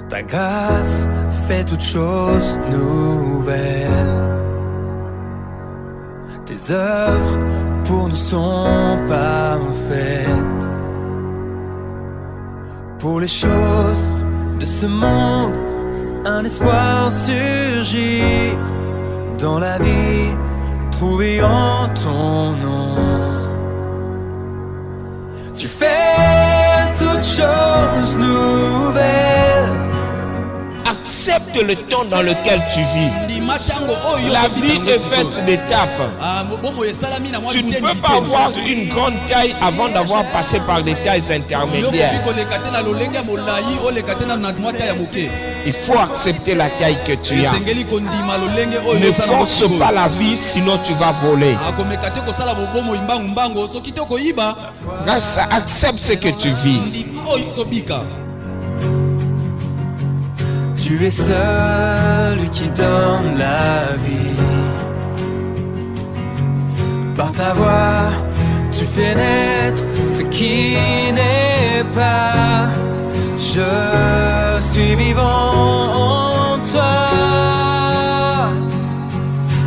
Ta grâce fait toutes choses nouvelles. Tes œuvres pour nous sont parfaites. Pour les choses de ce monde, un espoir surgit. Dans la vie, trouvé en ton nom. Tu fais toutes choses nouvelles. Accepte le temps dans lequel tu vis. La vie est faite d'étapes. Tu ne peux pas avoir une grande taille avant d'avoir passé par des tailles intermédiaires. Il faut accepter la taille que tu as. Ne force pas la vie, sinon tu vas voler. Accepte ce que tu vis. Tu es celui qui donne la vie. Par ta voix, tu fais naître ce qui n'est pas. Je suis vivant en toi.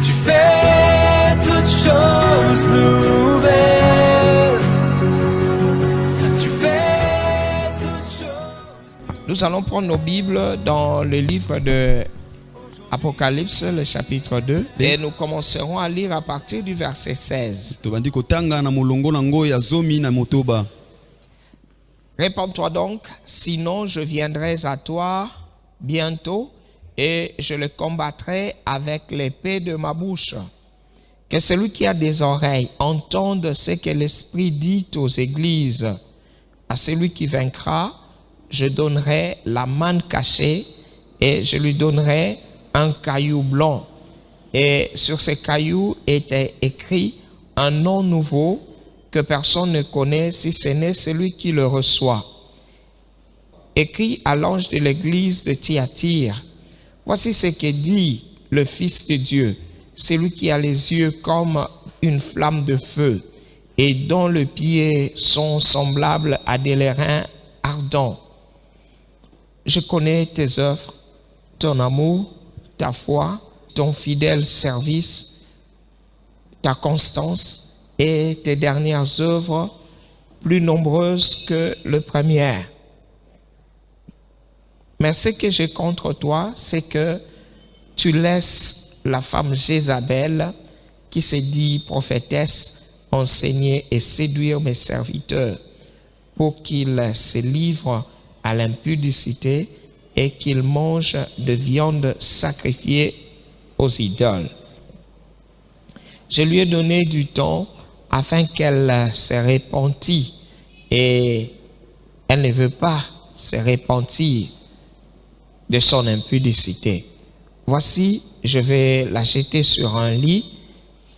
Tu fais toutes choses nouvelles. Tu fais toutes choses. Nous allons prendre nos Bibles dans le livre de Apocalypse, le chapitre 2, et nous commencerons à lire à partir du verset 16. Répands-toi donc, sinon je viendrai à toi bientôt et je le combattrai avec l'épée de ma bouche. Que celui qui a des oreilles entende ce que l'Esprit dit aux églises. À celui qui vaincra, je donnerai la manne cachée et je lui donnerai un caillou blanc. Et sur ce caillou était écrit un nom nouveau que personne ne connaît si ce n'est celui qui le reçoit. Écrit à l'ange de l'église de Thyatire. Voici ce que dit le Fils de Dieu, celui qui a les yeux comme une flamme de feu et dont les pieds sont semblables à des lérins ardents. Je connais tes œuvres, ton amour, ta foi, ton fidèle service, ta constance et tes dernières œuvres plus nombreuses que les premières. Mais ce que j'ai contre toi, c'est que tu laisses la femme Jézabel, qui se dit prophétesse, enseigner et séduire mes serviteurs pour qu'ils se livrent à l'impudicité et qu'ils mangent de viande sacrifiée aux idoles. Je lui ai donné du temps afin qu'elle se repentît et elle ne veut pas se repentir de son impudicité. Voici, je vais la jeter sur un lit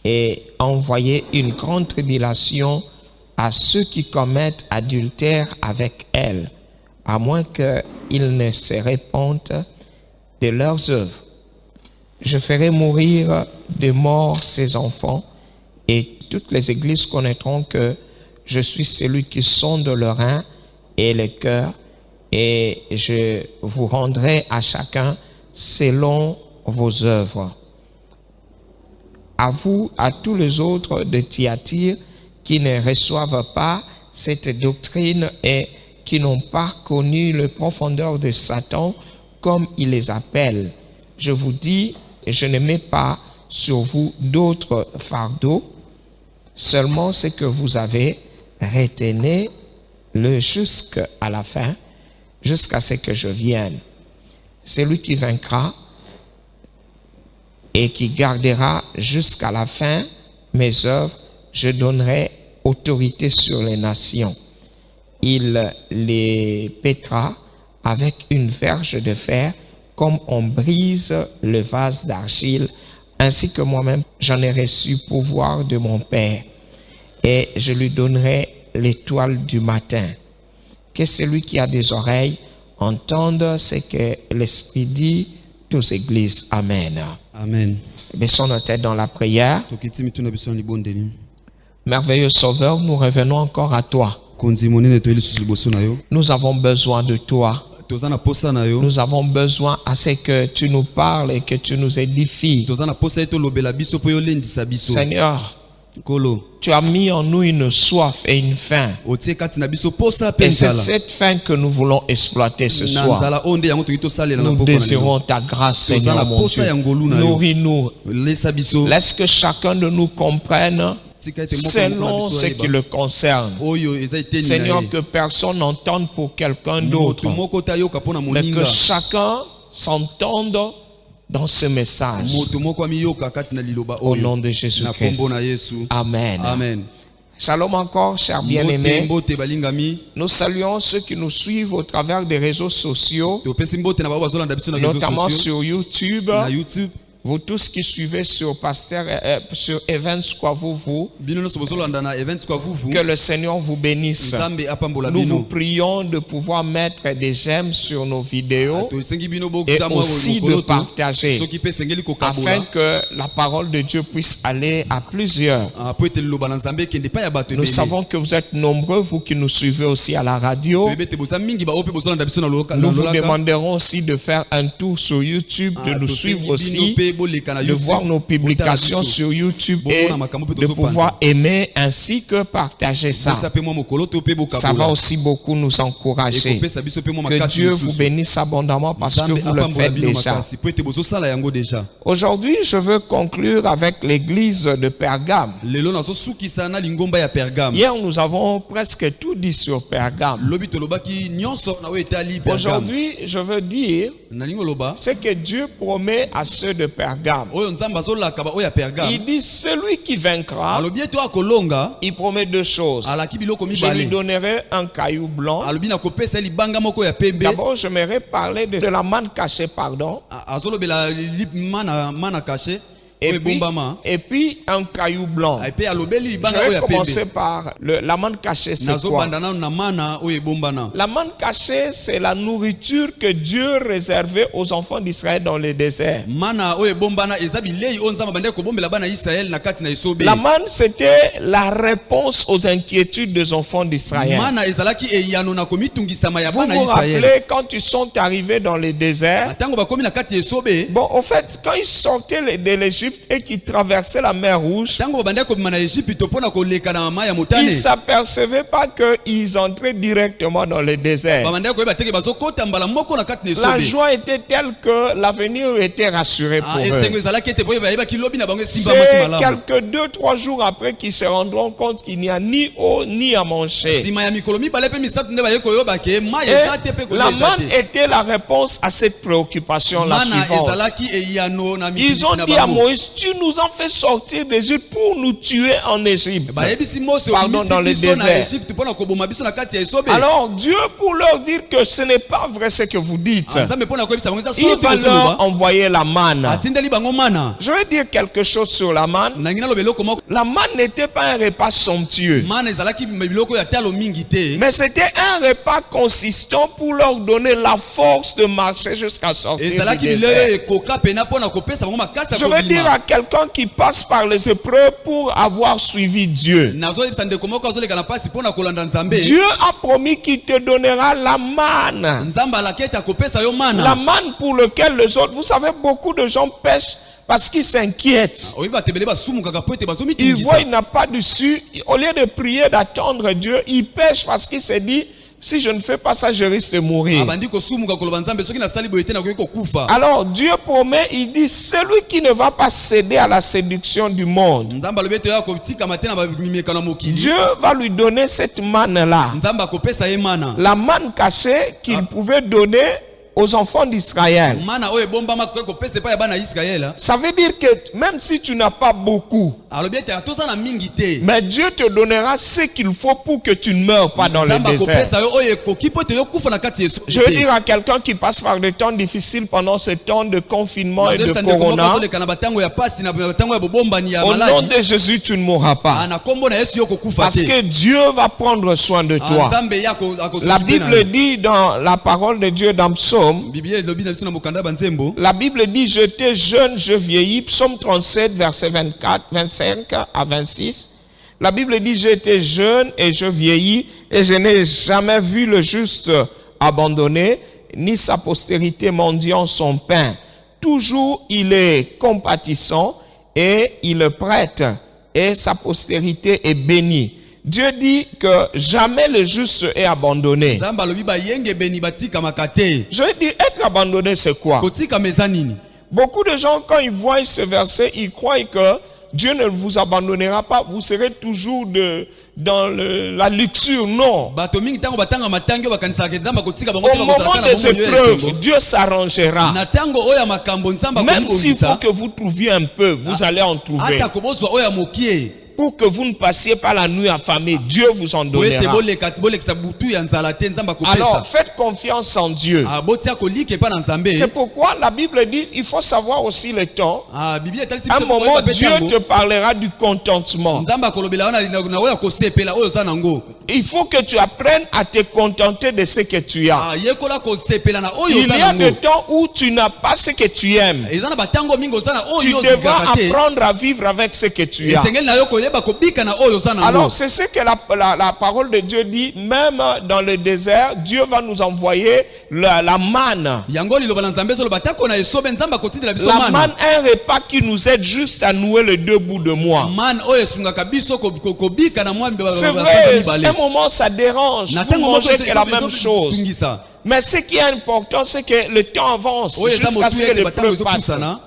et envoyer une grande tribulation à ceux qui commettent adultère avec elle, à moins qu'ils ne se repentent de leurs œuvres. Je ferai mourir de mort ses enfants et toutes les églises connaîtront que je suis celui qui sonde le rein et le cœur, et je vous rendrai à chacun selon vos œuvres. À vous, à tous les autres de Thyatire qui ne reçoivent pas cette doctrine et qui n'ont pas connu les profondeurs de Satan comme il les appelle, je vous dis, je ne mets pas sur vous d'autres fardeaux, seulement ce que vous avez, retenez-le jusqu'à la fin, jusqu'à ce que je vienne. Celui qui vaincra et qui gardera jusqu'à la fin mes œuvres, je donnerai autorité sur les nations. Il les pètera avec une verge de fer, comme on brise le vase d'argile, ainsi que moi-même j'en ai reçu pouvoir de mon Père, et je lui donnerai l'étoile du matin. Que celui qui a des oreilles entende ce que l'Esprit dit aux églises. Amen. Amen. Baissons nos têtes dans la prière. Merveilleux Sauveur, nous revenons encore à toi. Nous avons besoin de toi. Tozana posa na yo. Nous avons besoin à ce que tu nous parles et que tu nous édifies. Tozana posa eto lobela biso po yo lendisa biso. Seigneur, Kolo. tu as mis en nous une soif et une faim. Otie kati na biso posa Et pe c'est nzala. cette faim que nous voulons exploiter ce Na soir. nzala onde yango toki tosalela na Nous poko na désirons ta grâce, Tozana Seigneur mon posa Dieu. ya ngolu na yo. Nourris-nous. Lesa biso. Laisse que chacun de nous comprenne Tika ete moko na selon biso ce ayeba. qui le concerne. Oyo eza eteni na Seigneur, ye. que personne n'entende pour quelqu'un d'autre, Moto moko tayoka pona mais que moninga. chacun s'entende dans ce message. Moto moko amiyoka kati na liloba Au oyo. nom de Na Jésus-Christ. kombo na Yesu. Amen. Amen. Shalom encore, chers bien-aimés. Mbote balingami. Nous saluons ceux qui nous suivent au travers des réseaux sociaux, Topesi mbote na baba bazolanda biso na réseaux notamment sociaux. sur YouTube. Na YouTube. Vous tous qui suivez sur Pasteur, sur Evans Kwavuvu, Bino no sobozolanda na events kwa vuvu. que le Seigneur vous bénisse. Nzambe apambola Nous vous bino. prions de pouvoir mettre des j'aime sur nos vidéos To sengi bino et bokuta mwa aussi de mokolo to. partager Soki pe sengeli afin kokabola. que la parole de Dieu puisse aller à plusieurs. Po ete liloba na Nzambe kende pa ya bato Nous ebele. savons que vous êtes nombreux, vous qui nous suivez aussi à la radio. Toyebe te boza mingi ba ope bozolanda biso na loka. Nous vous demanderons aussi de faire un tour sur YouTube, de nous suivre aussi, de voir nos publications sur YouTube et de pouvoir aimer ainsi que partager ça. Ça va aussi beaucoup nous encourager. Que Dieu vous bénisse abondamment parce que vous le faites déjà. Aujourd'hui, je veux conclure avec l'église de Pergame. Hier, nous avons presque tout dit sur Pergame. Aujourd'hui, je veux dire ce que Dieu promet à ceux de Pergame. Il dit celui qui vaincra, il promet deux choses. Je lui donnerai un caillou blanc. D'abord, j'aimerais parler de la manne cachée, pardon. Et puis un caillou blanc. Je vais commencer par la manne cachée, c'est quoi? La manne cachée, c'est la nourriture que Dieu réservait aux enfants d'Israël dans le désert. La manne, c'était la réponse aux inquiétudes des enfants d'Israël. Vous vous rappelez quand ils sont arrivés dans le désert? Bon, au fait, quand ils sortaient de l'Égypte et qu'ils traversaient la mer Rouge, ils ne s'apercevaient pas qu'ils entraient directement dans le désert. La joie était telle que l'avenir était rassuré pour eux. C'est quelques 2-3 jours après qu'ils se rendront compte qu'il n'y a ni eau ni à manger. Et la manne était la réponse à cette préoccupation-là suivante. Ils ont dit à Moïse, tu nous as fait sortir d'Égypte pour nous tuer en Égypte. Pardon, dans le désert. Alors Dieu, pour leur dire que ce n'est pas vrai ce que vous dites, il va leur envoyer la manne. Je vais dire quelque chose sur la manne. La manne n'était pas un repas somptueux, mais c'était un repas consistant pour leur donner la force de marcher jusqu'à sortir du désert. Je vais dire à quelqu'un qui passe par les épreuves pour avoir suivi Dieu. Dieu a promis qu'il te donnera la manne. La manne pour laquelle les autres, vous savez, beaucoup de gens pêchent parce qu'ils s'inquiètent. Ils voient il n'a pas dessus. Au lieu de prier, d'attendre Dieu, ils pêchent parce qu'ils se disent, si je ne fais pas ça, je risque de mourir. Alors Dieu promet, il dit, celui qui ne va pas céder à la séduction du monde, Dieu va lui donner cette manne-là. La manne cachée qu'il pouvait donner aux enfants d'Israël. Ça veut dire que même si tu n'as pas beaucoup, mais Dieu te donnera ce qu'il faut pour que tu ne meurs pas dans le désert. Je veux dire à quelqu'un qui passe par des temps difficiles pendant ce temps de confinement et de corona, au nom de Jésus, tu ne mourras pas. Parce que Dieu va prendre soin de toi. La Bible dit dans la parole de Dieu dans Psaume, la Bible dit, j'étais jeune, je vieillis. Psaume 37, verset 24, 25 à 26. La Bible dit, j'étais jeune et je vieillis et je n'ai jamais vu le juste abandonné, ni sa postérité mendiant son pain. Toujours il est compatissant et il prête, et sa postérité est bénie. Dieu dit que jamais le juste est abandonné. Nzamba lobi ba yenge beni batika makate. Je veux dire, être abandonné, c'est quoi? Kotika mezanini. Beaucoup de gens, quand ils voient ce verset, ils croient que Dieu ne vous abandonnera pas, vous serez toujours dans la luxure. Non. Bato mingi tango batanga matango bakanisa ke nzamba kotika bango Au moment des épreuves, Dieu s'arrangera. Na tango oya makambo nzamba Même s'il faut komisa. que vous trouviez un peu, vous allez en trouver. Ata kobozwa oya mokie. Pour que vous ne passiez pas la nuit affamée, Dieu vous en Boete donnera. boleka bolekisa butu ya nzala te nzamba kopesa. Alors, faites confiance en Dieu. Ah botia kolike pa na nzambe. C'est pourquoi la Bible dit, il faut savoir aussi le temps. Ah Biblia etalisi À un biso moment, koyeba pe Dieu tango. te parlera du contentement. Nzamba kolobela wana na oya kosepela oyo za nango. Il faut que tu apprennes à te contenter de ce que tu as. Ah yekola kosepela na oyo Il za y a des nango. temps où tu n'as pas ce que tu aimes. Eza na batango mingi oza na Tu oyo devras zikaka te. apprendre à vivre avec ce que tu as. Esengeli na yo koyeba kobika na oyo za nango. Alors, c'est ce que la parole de Dieu dit. Même dans le désert, Dieu va nous envoyer la manne. Yango liloba na nzambe zolo batako na esobe nzamba kotindela biso La mana. manne, un repas qui nous aide juste à nouer les deux bouts de moi. Man oyo esungaka biso kobika na mwa C'est vrai, c'est un moment ça dérange. Na Vous tango mangez moko que la même chose. tungisa. Mais ce qui est important, c'est que le temps avance Oyo eza jusqu'à ce motu que ete le batango pleu passe. ezopusana.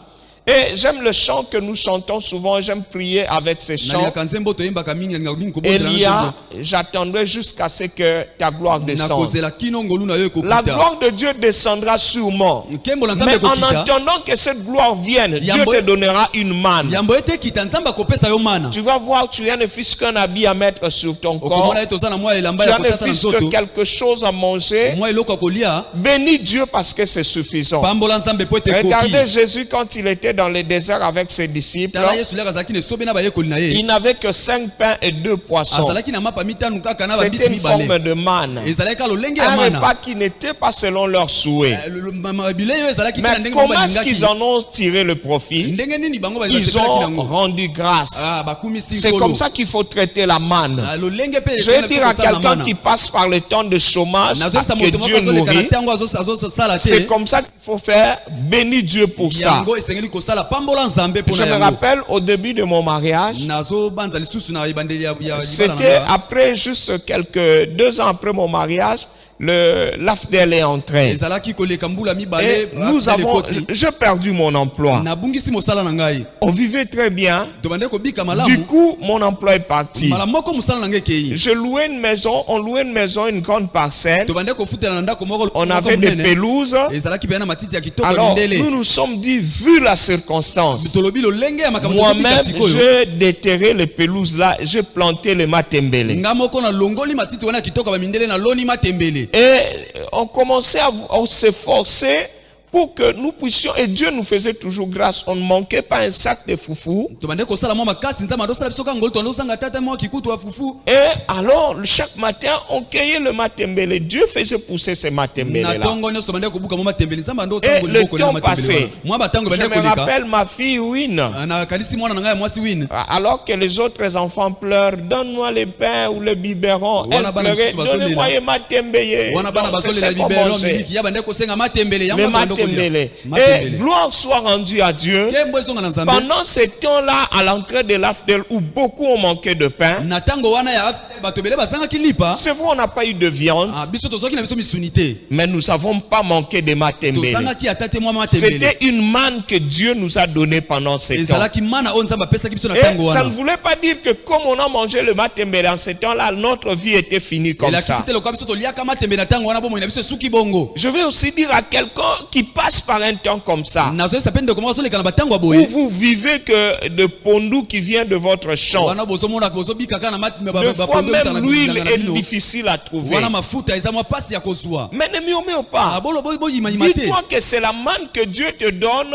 Et j'aime le chant que nous chantons souvent, j'aime prier avec ces chants. Naliaka nzembo toyembaka mingi nalingaka mingi kobondela na Elia, nzembo. j'attendrai jusqu'à ce que ta gloire descende. Nakozela kino ngolu na yo La ekokita. gloire de Dieu descendra sûrement. Nkembo na Mais nzambe en ekokita. attendant que cette gloire vienne, Dieu Yambo- te donnera une manne. Yambo ete kita nzambe akopesa yo mana. Tu vas voir, tu rien ne fût qu'un habit à mettre sur ton corps. Okomona ete oza na mwa elamba Tu ya as ne kotata na fût que nzoto. quelque chose à manger. Mwa eloko ya kolia. Bénis Dieu parce que c'est suffisant. Pambola nzambe po ete Regardez koki. Jésus quand il était dans le désert avec ses disciples. Tala Yesu leka azalaki na esobe na bayekoli na ye. Il n'avait que 5 pains et 2 poissons. Azalaki na mapa mitano kaka na C'était babisi une forme mibale. de manne. Ezalaki ka lolenge ya Un mana. repas qui n'était pas selon leurs souhaits. Mabile yo ezalaki te na Mais ndenge comment est-ce qu'ils balingaki. en ont tiré le profit? Ndenge nini bango Ils bazalaki ont nango. rendu grâce. Ah bakumisi C'est nkolo. comme ça qu'il faut traiter la manne. Ah, lolenge pe Je vais dire à quelqu'un qui passe par le temps de chômage, que Dieu nourrit, c'est comme ça qu'il faut faire. Bénis Dieu pour ça. yango esengeli kosala pambola nzambe Je pona me yango. rappelle au début de mon mariage, Nazo banza lisusu na ebandeli ya libala c'était na après juste 2 ans après mon mariage, l'AFDEL est entré. ezalaki koleka mbula Et mibale nous avons, j'ai perdu mon emploi. nabungisi mosala na ngai On vivait très bien. tobande kobika Du malamu coup, mon emploi est parti. mala moko mosala na ngai ekei Je louais une maison, on louait une maison, une grande parcelle. tobande kofutela na ndako moko On moko avait des monene. pelouses. ezalaki pe na matiti ya kitoko Alors, mindele nous nous sommes dit, vu la circonstance, tolobi lolenge ya makambo moi-même, tozobika sikoyo j'ai déterré les pelouses là, j'ai planté le matembele. nga moko na longoli matiti wana ya kitoko bamindele na loni matembele Et on commençait à s'efforcer pour que nous puissions, et Dieu nous faisait toujours grâce, on ne manquait pas un sac de foufou. tobande kosala mwa makasi nzambe adosala biso ka ngoli tondosanga tata mwa kikutu ya fufu Et alors, chaque matin, on cueillait le matembele. Dieu faisait pousser ces matembele na là. tongo nyonso tobande kobuka mwa matembele nzambe Et andosala le ngoli temps na passé, matembele mwa batango je bande me koleka rappelle ma fille Win. na kanisi mwana na ngai ya mwasi win Alors que les autres enfants pleurent, donne-moi le pain ou le biberon. Elle Wana bana pleurait, mosusu bazolela. donnez-moi le matembele. wana bana Non, c'est bazolela ce qu'on bibelo mangeait. miliki ya bande kosenga matembele yango Le tobande kolia. matembele. Et Matembele. gloire soit rendue à Dieu. Kembo ezonga na nzambe Pendant ce temps-là, à l'entrée de l'AFDEL, où beaucoup ont manqué de pain, na tango wana ya bato ebele bazangaki lipa c'est vrai, on n'a pas eu de viande, biso tozwaki na biso misuni te mais nous n'avons pas manqué de matembele. tozangaki ata te mwa matembele C'était une manne que Dieu nous a donnée pendant ce temps. ezalaki mana oyo nzambe apesaki biso na Et tango ça ne wana voulait pas dire que comme on a mangé le matembele en ce temps-là, notre vie était finie comme ça. elakisi te lokola biso toliaka matembele na tango wana bomoi na biso esuki bongo Je vais aussi dire à quelqu'un qui passe par un temps comme ça, nazoyebisa mpe ndeko moko azoleka na batango ya où boye vous vivez que de pondu qui vient de votre champ. wana bozomona bozobika kaka na Des fois même l'huile est difficile à trouver. wana mafuta eza mwa pasi ya kozwa Mais ne murmure pas. abolo boyimayima te Dis-toi que c'est la manne que Dieu te donne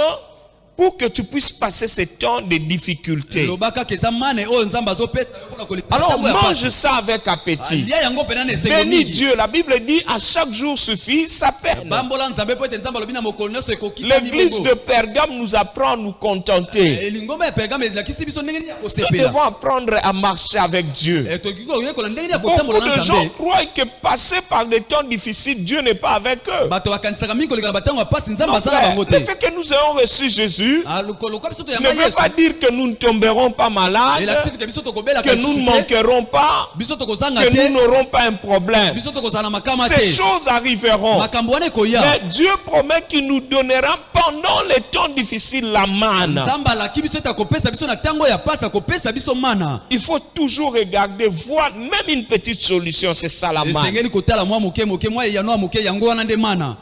pour que tu puisses passer ces temps de difficulté. lobaka keza mane oyo nzambe azopesa yo mpona kolekisa Alors ntango ya mange pasi. ça avec appétit. lia yango mpenza na esengo Bénis mingi. Dieu. La Bible dit à chaque jour suffit sa peine. bambola nzambe po ete nzambe alobi na mokolo nyonso ekokisa L'église de Pergame nous apprend à nous contenter. lingomba ya pergame elakisi biso ndenge nini ya Nous kosepela. devons apprendre à marcher avec Dieu. tokoki koyekola ndenge nini ya Beaucoup kotambola na de gens nzambe. croient que passer par des temps difficiles, Dieu n'est pas avec eux. bato bakanisaka mingi koleka na batango ya pasi nzambe Non, asala frère, bango le te. fait que nous ayons reçu Jésus lokola biso ne toyamba veut pas yesu dire que nous ne tomberons pas malades, elakisi ete biso tokobelaka que nous ne lisusu te, manquerons pas, biso tokozanga que nous te, n'aurons pas un problème. biso tokozala na makama Ces te. choses arriveront. makambo wana ekoya. Mais Dieu promet qu'il nous donnera pendant les temps difficiles la manne. nzambe alaki biso ete akopesa biso na ntango ya pasi akopesa biso mana. Il faut toujours regarder, voir même une petite solution, c'est ça la manne. esengeli kotala mwa moke moke mwa eyano ya moke yango wana nde mana.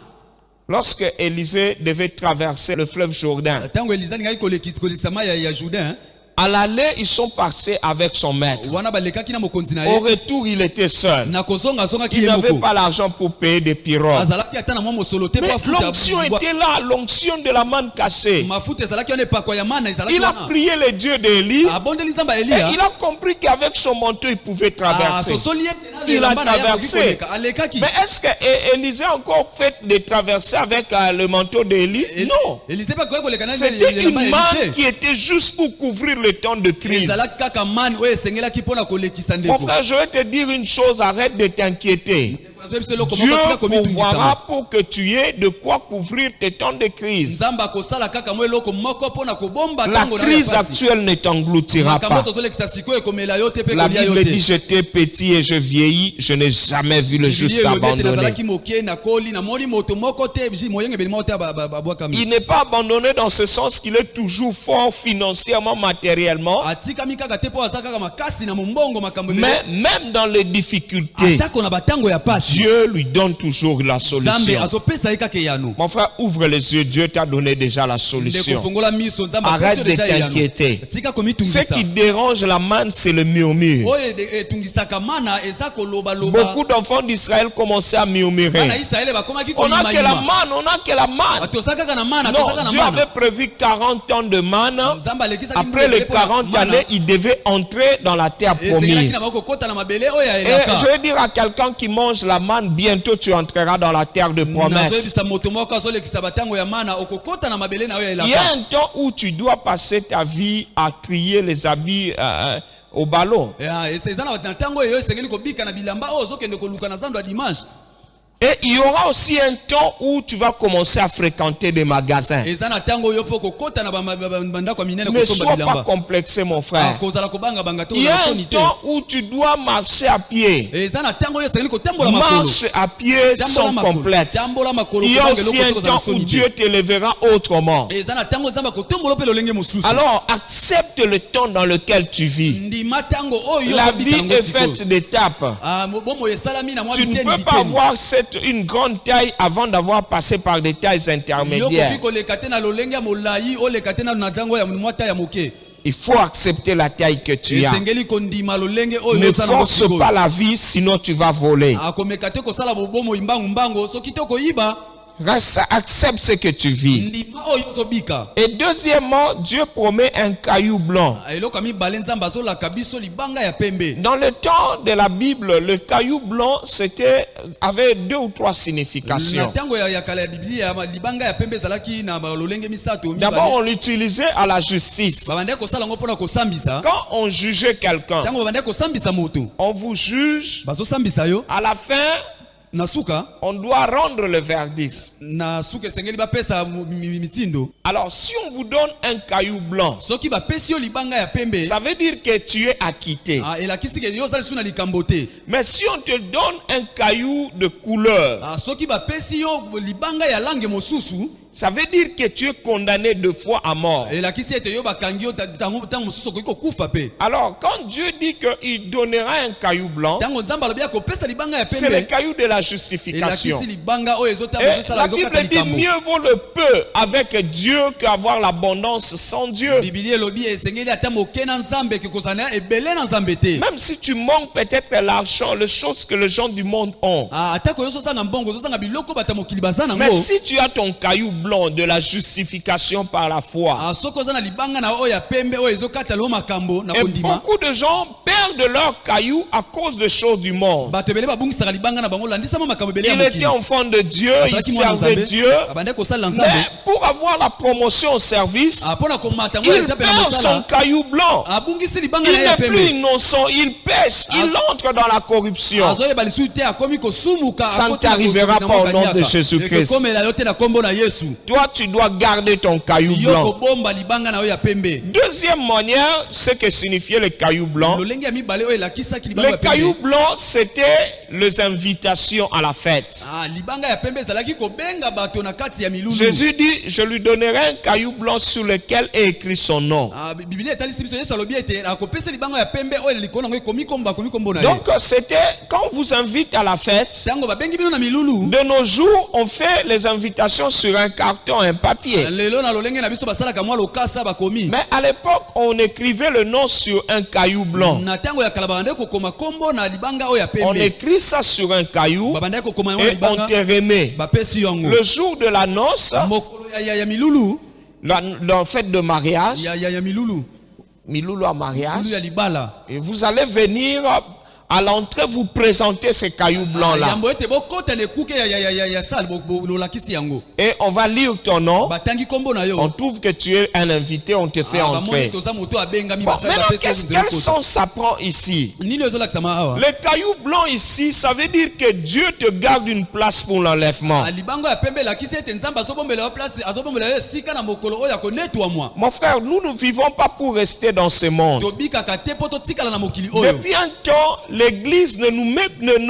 Lorsque Élisée devait traverser le fleuve Jourdain, ntango eliza alingaki kolekisa mai ya jourdain, à l'aller, ils sont passés avec son maître. wana balekaki na mokonzi na Au ye. retour, il était seul. na kozonga azongaki Il ye n'avait moko. pas l'argent pour payer des pirogues. azalaki ata na mwa mosolo te Mais mpo afuta l'onction était là, l'onction de la manne cachée. mafuta ezalaki wana epakwa ya mana ezalaki Il a wana. prié le Dieu d'Élie abondeli nzambe ya et eliya. il a compris qu'avec son manteau, il pouvait traverser. asosoli ete na Il a elamba na ye akoki traversé. koleka. alekaki. Mais est-ce que Élisée a encore fait des traversées avec le manteau d'Élie? Non. Elise pa koki koleka na C'était une elamba ya manne Eli te. qui était juste pour couvrir le temps de crise. ezalaki kaka mani oyo esengelaki mpona kolekisa Mon ndeko. frère, je vais te dire une chose, arrête de t'inquiéter. Nazoyebi biso eloko Dieu moko tika komitungisa. pourvoira pour que tu aies de quoi couvrir tes temps de crise. nzambe akosala kaka mwa eloko moko mpona kobomba La ntango na yo crise ya pasi. actuelle ne t'engloutira makambo pas. tozolekisa sikoyo ekomela yo te mpe La kolia yo Bible te. dit, j'étais petit et je vieillis, je n'ai jamais vu le juste Biblia elobi ete abandonné. nazalaki moke nakoli namoni moto moko te moyenge ebeli moko te babwakami. Il n'est pas abandonné dans ce sens qu'il est toujours fort financièrement, matériellement. atikami kaka te mpo aza kaka makasi na mombongo makambo Mais même dans les difficultés, atako na batango ya pasi. Dieu lui donne toujours la nzambe solution. azopesa ye kaka eyano. Mon frère, ouvre les yeux, Dieu t'a donné déjà la ndeko solution. fongola miso nzambe Arrête apesi yo de deja eyano. t'inquiéter. tika Ce komitungisa. qui dérange la manne, c'est le murmure. oyo etungisaka mana eza kolobaloba. Beaucoup d'enfants d'Israël commençaient à bana murmurer. israele bakomaki On n'a que la koyimayima. manne, on n'a que la manne. toza kaka na mana toza kaka Non, na Dieu avait mana. prévu 40 ans de manne. nzambe alekisaki Après les 40 années, il devait entrer dans la terre esengelaki promise. na bakokota na mabele oyo ya Et elaka. je vais dire à quelqu'un qui mange la manne, bientôt tu entreras dans la terre de promesse. nazoyebisa moto moko azolekisa batango ya mana okokota na mabele na oyo ya Il y a elaka. un temps où tu dois passer ta vie à trier les habits au ballon. eza na ntango oyo esengeli kobika na bilamba oyo ozokende koluka na zando ya dimanche. Et il y aura aussi un temps où tu vas commencer à fréquenter des magasins. eza na ntango oyo mpo kokota na bandako ya minene Ne kosomba sois pas bilamba. complexé, mon frère. kozala kobanga to Il y na a un soni te. temps où tu dois marcher à pied. eza na ntango oyo esengeli kotambola makolo. Marche à pied sans complexe. tambola makolo Il y a kobanga aussi eloko un te kozala temps où soni te. Dieu t'élèvera autrement. eza na ntango nzambe akotombola mpe lolenge mosusu. Alors, accepte le temps dans lequel tu vis. ndima ntango oyo La ozobita vie yango est sikoyo. faite d'étapes. bomoi esalami na mwa Tu ne biteni peux pas biteni. avoir une grande taille avant d'avoir passé par des tailles yokoki intermédiaires. koleka te na lolenge ya molai oleka te na ntango ya mwata ya moke. Il faut accepter la taille que tu as. esengeli kondima lolenge oyo Ne osala yango force sikoyo. pas la vie, sinon tu vas voler. akomeka te kosala bomoi mbangu soki te koyiba. Reste, accepte ce que tu vis. ndima oyo ozobika. Et deuxièmement, Dieu promet un caillou blanc. eloko ya mibale nzambe azolaka biso libanga ya pembe. Dans le temps de la Bible, le caillou blanc avait 2 ou 3 na significations. ntango ya kala ya biblia libanga ya pembe ezalaki na lolenge misato D'abord, on l'utilisait à la justice. babandaki kosala yango mpona kosambisa. Quand on jugeait quelqu'un, ntango babandaki kosambisa moto on vous juge, bazosambisa yo. à la fin, na suka on doit rendre le verdict. na suka esengeli bapesa mitindo. Alors, si on vous donne un caillou blanc, soki bapesi yo libanga ya pembe ça veut dire que tu es acquitté. elakisi ke yo ozali su na likambo te. Mais si on te donne un caillou de couleur, soki bapesi yo libanga ya lange mosusu ça veut dire que tu es condamné 2 fois à mort. elakisi ete yo bakangi yo ntango mosusu okoki kokufa pe. Alors, quand Dieu dit qu'il donnera un caillou blanc, ntango nzambe alobi akopesa libanga ya c'est le pembe caillou de la justification. elakisi libanga oyo Et la Bible dit likambo. mieux vaut le peu avec Dieu qu'avoir l'abondance sans Dieu. bibili elobi esengeli ata moke na nzambe kekozala na ebele na nzambe te. Même si tu manques peut-être l'argent, les choses que les gens du monde ont. atako yo ozosanga mbongo ozosanga biloko bata mokili baza Mais nango. si tu as ton caillou blanc de la justification par la foi. soko za na libanga na oyo ya pembe oyo ezokata lo makambo na Et kondima beaucoup de gens perdent leur caillou à cause des choses du monde. bato ebele babungisaka libanga na bango landisama makambo ebele ya Il mokili était enfant de Dieu, il Azalaki mwana servait Nzambe, Dieu. abandaki kosalela Nzambe Mais pour avoir la promotion au service, mpona komata ngo ya il etape na perd son mosala caillou blanc. abungisi libanga Il na ye ya n'est plus pembe innocent, il pêche, il entre dans la corruption. azoyeba lisusu te akomi kosumuka Ça ne akoti na t'arrivera na pas au nom mokaniaka. de Jésus-Christ. Ekokomela yo te na kombo na Yesu Toi, tu dois garder ton caillou yo blanc. kobomba libanga na yo ya pembe Deuxième manière, ce que signifiait le caillou blanc. lolenge ya mibale oyo elakisaki libanga Le ya caillou pembe blanc, c'était les invitations à la fête. libanga ya pembe ezalaki kobenga bato na kati ya milulu Jésus dit, je lui donnerai un caillou blanc sur lequel est écrit son nom. Biblia etalisi biso Yesu alobi ete akopesa libanga ya pembe oyo likolo nango ekomi kombo na ye Donc c'était, quand on vous invite à la fête, tango babengi bino na milulu de nos jours, on fait les invitations sur un carton, un papier. lelo na lolenge na biso basalaka mwa lokasa bakomi Mais à l'époque, on écrivait le nom sur un caillou blanc. na tango ya kala babandaki kokoma kombo na libanga oyo ya On pembe écrit ça sur un caillou babandaki kokoma yango na et on libanga te remet. bapesi yango Le jour de la noce, mokolo ya milulu dans la fête de mariage, ya milulu Miloulou à milulu mariage, ya libala et vous allez venir à l'entrée vous présenter ces cailloux blancs-là. yambo ete bokota na ekuke ya sale lolakisi yango Et on va lire ton nom. batangi kombo na On yo trouve que tu es un invité, on te fait bamoni entrer. toza moto abengami Bon, basali maintenant, bapesi quel sens ça prend ici? nini ezolakisama awa Le caillou blanc ici, ça veut dire que Dieu te garde une place pour l'enlèvement. libango ya pembe elakisi ete nzambe azobombela yo place azobombela yo esika na mokolo oyo akonetwamwa Mon frère, nous ne vivons pas pour rester dans ce monde. tobikaka te mpo totikala na mokili oyo Depuis un temps, l'Église ne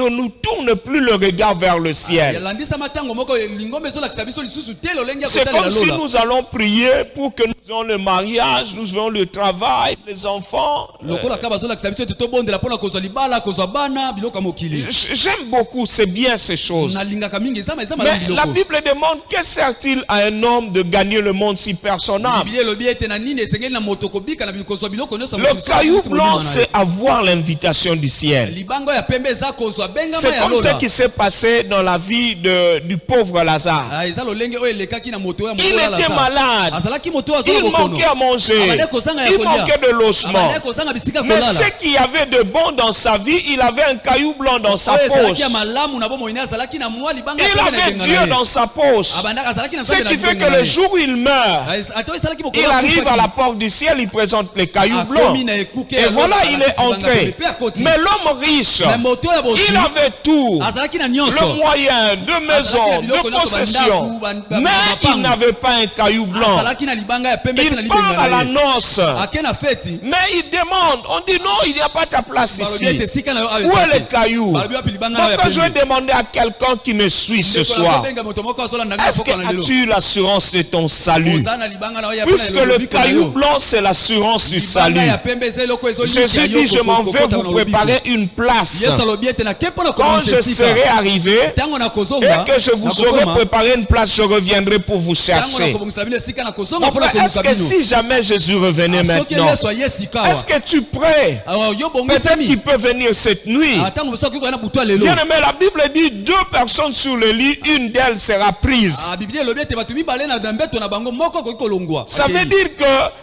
nous tourne plus le regard vers le ciel. yalandisama ntango moko lingombe ezolakisa biso lisusu te lolenge ya C'est kotalela comme si lola nous allons prier pour que nous ayons le mariage, nous ayons le travail, les enfants. lokola ka bazolakisa biso ete tobondela mpona kozwa libala kozwa bana biloko ya mokili J'aime beaucoup, c'est bien ces choses. nalingaka mingi eza malamu Mais la biloko Bible demande que sert-il à un homme de gagner le monde si personne n'a? biblia elobi ete na nini esengeli na moto kobika na kozwa biloko nyonso ya Le mokili soki caillou akomisi blanc, molimo na ye. c'est avoir l'invitation du ciel. libango ya pembe eza kozwa bengama C'est ya comme ce lola qui s'est passé dans la vie du pauvre Lazare. eza lolenge oyo elekaki na moto oyo ya Il moto ya était Lazare. malade. azalaki moto oyo azala Il bokono manquait à manger. abandaki kozanga ya Il kolia manquait de logement. abandaki kozanga bisika Mais kolala ce qu'il y avait de bon dans sa vie, il avait un caillou blanc dans sa oyo ezalaki poche. ya malamu na bomoi ne azalaki na mwa libanga ya Il pembe na avait ebenga Dieu na ye dans sa poche. azalaki na Ce Nzambe na qui fait libenga que na le ye. jour où il meurt, Ata ezalaki mokolo il arrive akufaki. à la porte du ciel, il présente les cailloux Akomi blancs. na ekuke Et ya voilà, lola, il alakisi est banga entré. pembe, pe akoti. Mais l'homme riche, Mais moto ya bossu, il avait tout. azalaki na Le nyonso moyen de maison, de possession. Mais il n'avait pas un caillou blanc. azalaki na libanga ya pembe pe na Il part libenga à na la ye noce. ake na feti Mais il demande, on dit non, il n'y a pas ta place balobi ete ici. esika na yo awa Où est eza le te. caillou? Balobi wapi libanga na yo ya Pourquoi je vais pembe demander à quelqu'un qui me suit ce Ndeko soir? azobenga moto moko azolanda ngai Est-ce que poko na lelo. as-tu l'assurance de ton salut? Oza na libanga na yo ya Puisque pembe na le lobiko na caillou yo. blanc, c'est l'assurance du Libanga salut. ya pembe eza eloko ezolika Jésus yo dit, je m'en vais kokota vous na lobiko. préparer une place. Yesu alobi ete nake mpona Quand kokomisa je esika. serai arrivé Ntango et nakozonga que je vous aurai préparé une place, je reviendrai pour vous ntango chercher. nakobongisela bino esika nakozonga Mon mpona frère, est-ce koluka que bino. si jamais Jésus revenait Soki maintenant, Yesu aye esika awa. est-ce que tu es prêt? Awa, yo Peut-être bongisami. qu'il peut venir cette nuit. Ntango mosusu akoki koya na butu ya lelo. Bien aimé, la Bible dit 2 personnes sur le lit, une d'elles sera prise. Biblia elobi ete bato mibale na mbeto na bango moko akoki kolongwa. Ça veut dire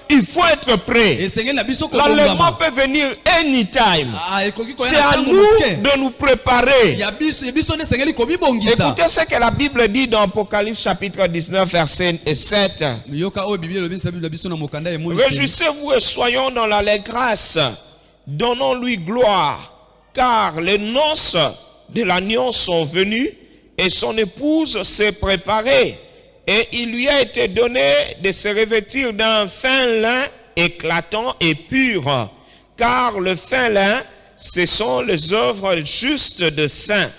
qu'il faut être prêt. esengeli na biso L'enlèvement kobongama. peut venir anytime. Ekoki koya C'est na à ntango nous moke. de nous préparer. Ya biso nde esengeli kobibongisa. Écoutez ce que la Bible dit dans Apocalypse chapitre 19 verset 7. yoka oyo Biblia elobi na biso na mokanda ya emoni. Réjouissez-vous et soyons dans l'allégresse. Donnons-lui gloire, car les noces de l'agneau sont venues et son épouse s'est préparée. Et il lui a été donné de se revêtir d'un fin lin éclatant et pur, car le fin lin, ce sont les œuvres justes de saints.